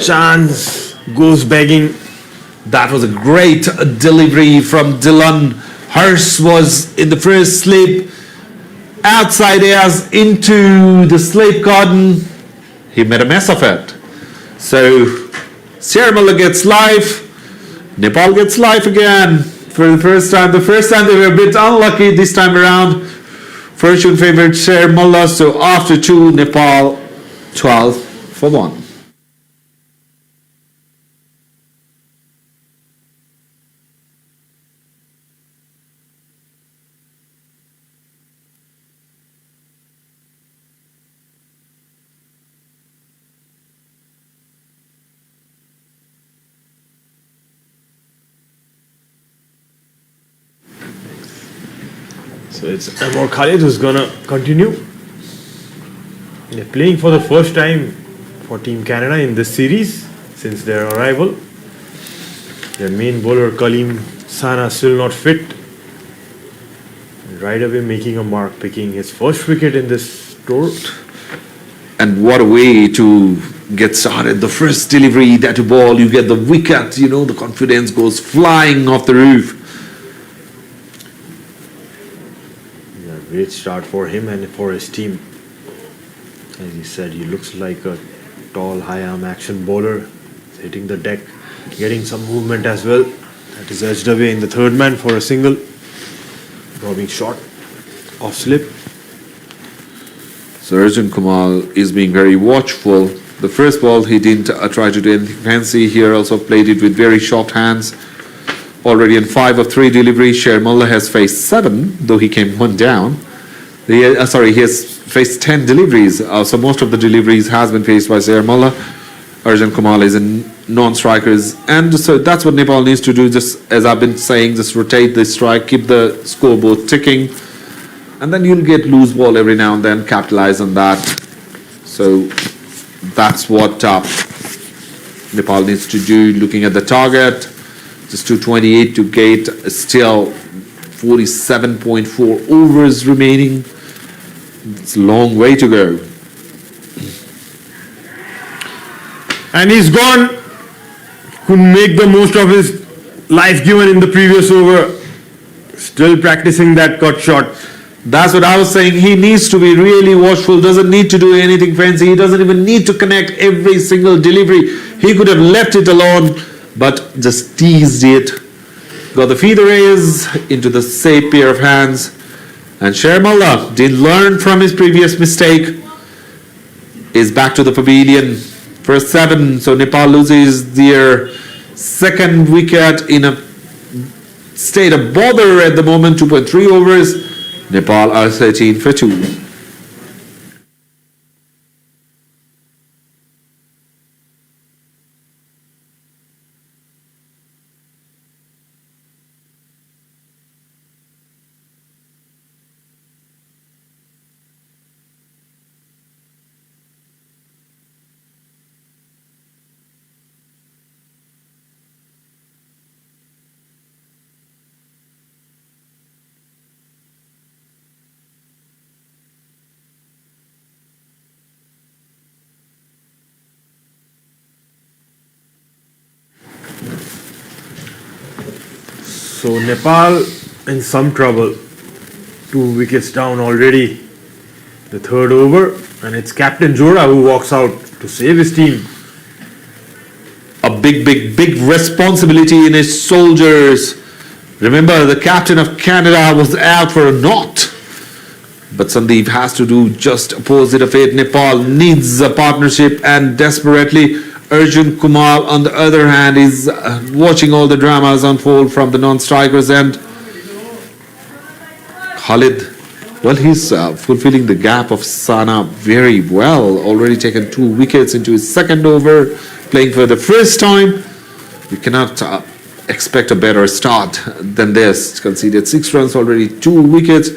Chance goes begging. That was a great delivery from Dylan. Hers was in the first slip, outside airs into the slip cotton. He made a mess of it. So Shermalla gets life. Nepal gets life again for the first time. The first time they were a bit unlucky. This time around, fortune favored Shermalla. So after 2, Nepal 12 for 1. So it's Amor Khalid who's gonna continue. They're playing for the first time for Team Canada in this series since their arrival. Their main bowler Kalim Sana still not fit. Right away making a mark, picking his first wicket in this tour. And what a way to get started. The first delivery that you ball, you get the wicket, the confidence goes flying off the roof. Yeah, great start for him and for his team. As he said, he looks like a tall, high-arm action bowler. He's hitting the deck, getting some movement as well. That is edged away in the third man for a single. Robbing shot off slip. So Arjun Kumar is being very watchful. The first ball he didn't try to do anything fancy. Here also played it with very soft hands. Already in 5 of 3 deliveries, Shermalla has faced 7, though he came 1 down. He has faced 10 deliveries. So most of the deliveries has been faced by Shermalla. Arjun Kumar is in non-strikers. And so that's what Nepal needs to do. Just as I've been saying, just rotate the strike, keep the scoreboard ticking. And then you'll get loose ball every now and then, capitalize on that. So that's what Nepal needs to do. Looking at the target, just 228 to gate, still 47.4 overs remaining. It's a long way to go. And he's gone. Couldn't make the most of his life given in the previous over. Still practicing that cut shot. That's what I was saying. He needs to be really watchful, doesn't need to do anything fancy. He doesn't even need to connect every single delivery. He could have left it alone, but just teased it. Got the feather raise into the safe pair of hands. And Shermalla didn't learn from his previous mistake. Is back to the pavilion. First 7, so Nepal loses their second wicket in a state of bother at the moment, 2.3 overs. Nepal are 13 for 2. So Nepal in some trouble. 2 wickets down already. The third over, and it's Captain Jora who walks out to save his team. A big responsibility in his shoulders. Remember, the captain of Canada was out for a knot. But Sandeep has to do just opposite of it. Nepal needs a partnership, and desperately Arjun Kumar on the other hand is watching all the dramas unfold from the non-strikers end. Khalid, well, he's fulfilling the gap of Sana very well. Already taken 2 wickets into his second over, playing for the first time. We cannot expect a better start than this. Conceded 6 runs, already 2 wickets.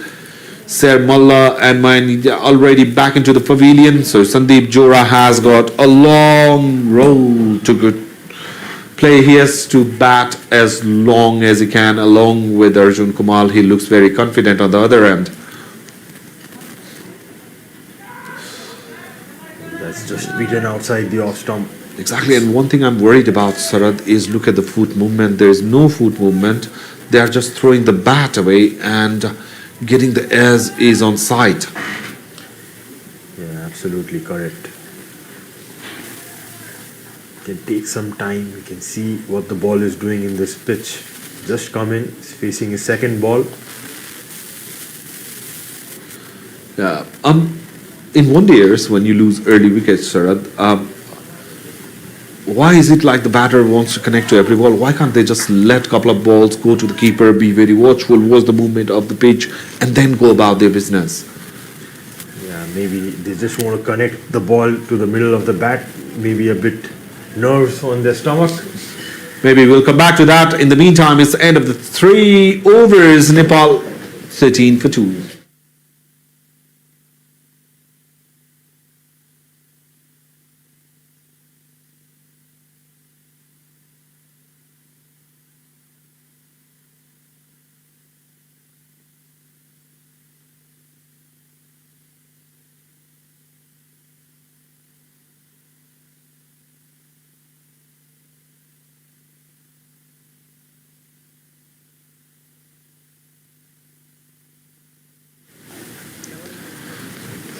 Ser Mullah and Main already back into the pavilion. So Sandeep Jora has got a long road to go play. He has to bat as long as he can along with Arjun Kumar. He looks very confident on the other end. That's just beaten outside the off stump. Exactly, and one thing I'm worried about, Sarad, is look at the foot movement. There's no foot movement. They are just throwing the bat away and getting the as is on site. Yeah, absolutely correct. Can take some time. We can see what the ball is doing in this pitch. Just come in, he's facing his second ball. Yeah. In one days when you lose early wickets, Sarad, why is it like the batter wants to connect to every ball? Why can't they just let a couple of balls go to the keeper, be very watchful, watch the movement of the pitch, and then go about their business? Yeah, maybe they just want to connect the ball to the middle of the bat. Maybe a bit nerves on their stomach. Maybe we'll come back to that. In the meantime, it's the end of the 3 overs. Nepal 13 for 2.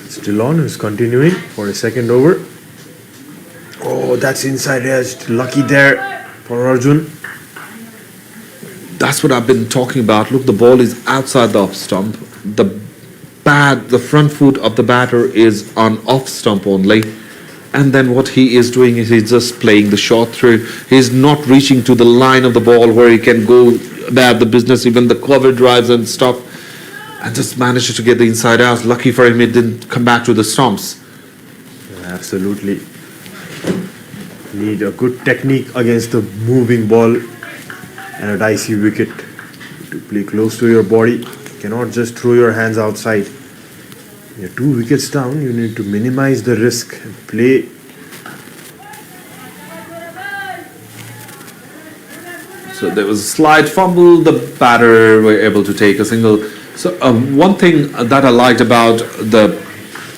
Still on, is continuing for a second over. Oh, that's inside edge. Lucky there for Arjun. That's what I've been talking about. Look, the ball is outside the off stump. The front foot of the batter is on off stump only. And then what he is doing is he's just playing the shot through. He's not reaching to the line of the ball where he can go about the business, even the cover drives and stuff. And just managed to get the inside out. Lucky for him, it didn't come back to the stumps. Yeah, absolutely. Need a good technique against the moving ball and a dicey wicket to play close to your body. Cannot just throw your hands outside. You're 2 wickets down, you need to minimize the risk and play. So there was a slight fumble. The batter were able to take a single. So one thing that I liked about the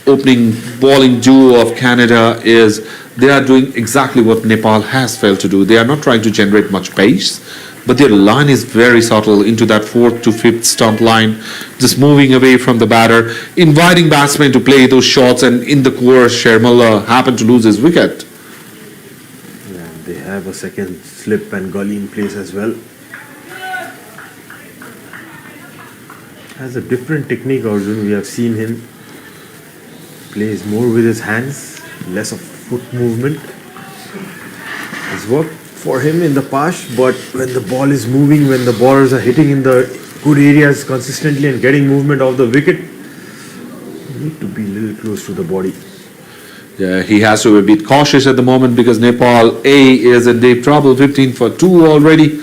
opening bowling duo of Canada is they are doing exactly what Nepal has failed to do. They are not trying to generate much pace, but their line is very subtle into that 4th to 5th stump line, just moving away from the batter, inviting batsmen to play those shots, and in the course, Sharmila happened to lose his wicket. Yeah, they have a second slip and gully in place as well. Has a different technique, Arjun. We have seen him plays more with his hands, less of foot movement. It's worked for him in the past, but when the ball is moving, when the ballers are hitting in the good areas consistently and getting movement off the wicket, you need to be a little close to the body. Yeah, he has to be a bit cautious at the moment because Nepal A is in deep trouble, 15 for 2 already.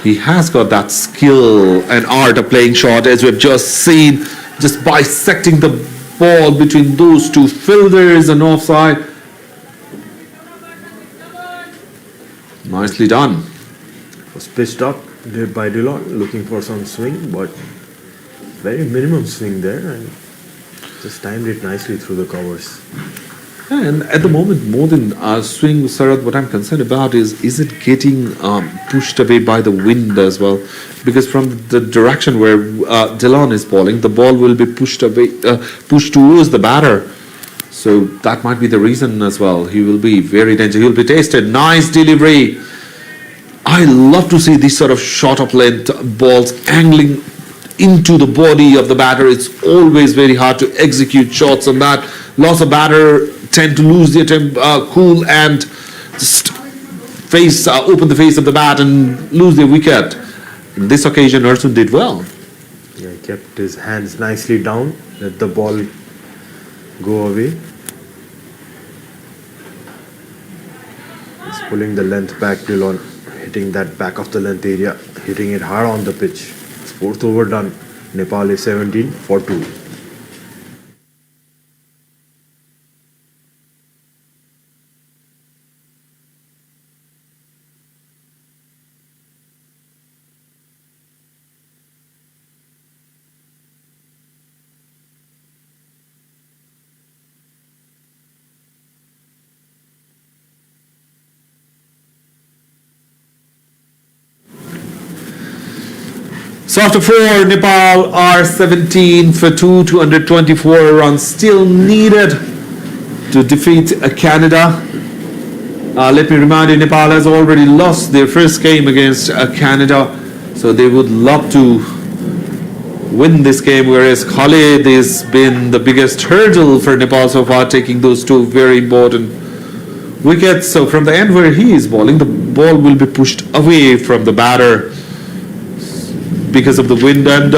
He has got that skill and art of playing short, as we've just seen, just bisecting the ball between those two fielders and offside. Nicely done. Was pitched up by Dillon, looking for some swing, but very minimum swing there, and just timed it nicely through the covers. And at the moment, more than swing, Sarat, what I'm concerned about is it getting pushed away by the wind as well? Because from the direction where Dillon is bowling, the ball will be pushed away, pushed towards the batter. So that might be the reason as well. He will be very dangerous. He will be tasted. Nice delivery. I love to see this sort of short of length balls angling into the body of the batter. It's always very hard to execute shots on that. Lots of batter tend to lose their cool and just open the face of the bat and lose their wicket. In this occasion, Arjun did well. Yeah, he kept his hands nicely down, let the ball go away. He's pulling the length back till on, hitting that back of the length area, hitting it hard on the pitch. It's fourth over done. Nepal is 17 for 2. So after 4, Nepal are 17 for 2, 224 runs still needed to defeat Canada. Let me remind you, Nepal has already lost their first game against Canada, so they would love to win this game, whereas Khalid has been the biggest hurdle for Nepal so far, taking those two very important wickets. So from the end where he is bowling, the ball will be pushed away from the batter because of the wind, and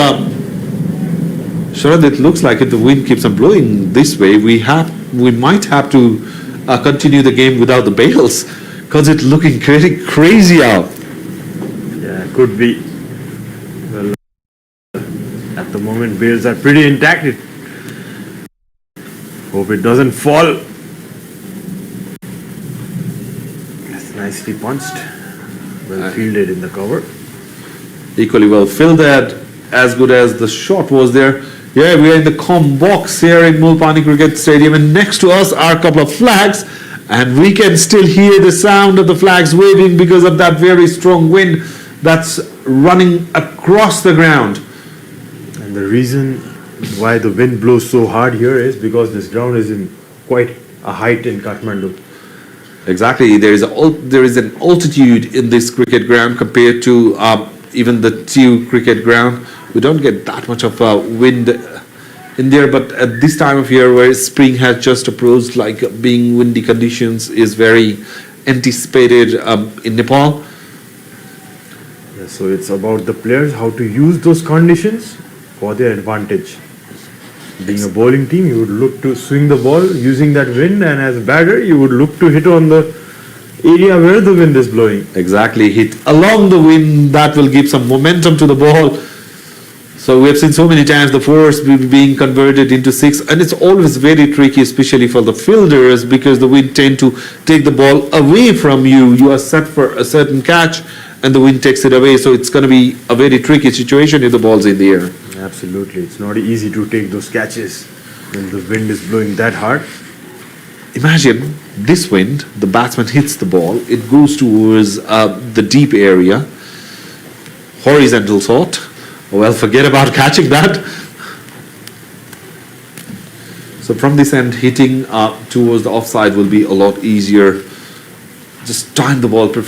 Sharad, it looks like if the wind keeps on blowing this way, we might have to continue the game without the bails, because it's looking crazy out. Yeah, could be. Well, at the moment, bails are pretty intact. Hope it doesn't fall. That's nicely punched. Well fielded in the cover. Equally well fielded, as good as the shot was there. Yeah, we are in the com box here in Mulpani Cricket Stadium, and next to us are a couple of flags, and we can still hear the sound of the flags waving because of that very strong wind that's running across the ground. And the reason why the wind blows so hard here is because this ground is in quite a height in Kathmandu. Exactly, there is an altitude in this cricket ground compared to even the TU cricket ground. We don't get that much of wind in there, but at this time of year where spring has just approached, like being windy conditions is very anticipated in Nepal. Yeah, so it's about the players, how to use those conditions for their advantage. Being a bowling team, you would look to swing the ball using that wind, and as a batter, you would look to hit on the area where the wind is blowing. Exactly, hit along the wind, that will give some momentum to the ball. So we have seen so many times the fours being converted into 6, and it's always very tricky, especially for the fielders, because the wind tend to take the ball away from you. You are set for a certain catch, and the wind takes it away. So it's going to be a very tricky situation if the ball's in the air. Absolutely, it's not easy to take those catches when the wind is blowing that hard. Imagine this wind, the batsman hits the ball, it goes towards the deep area, horizontal sort. Well, forget about catching that. So from this end, hitting towards the offside will be a lot easier. Just time the ball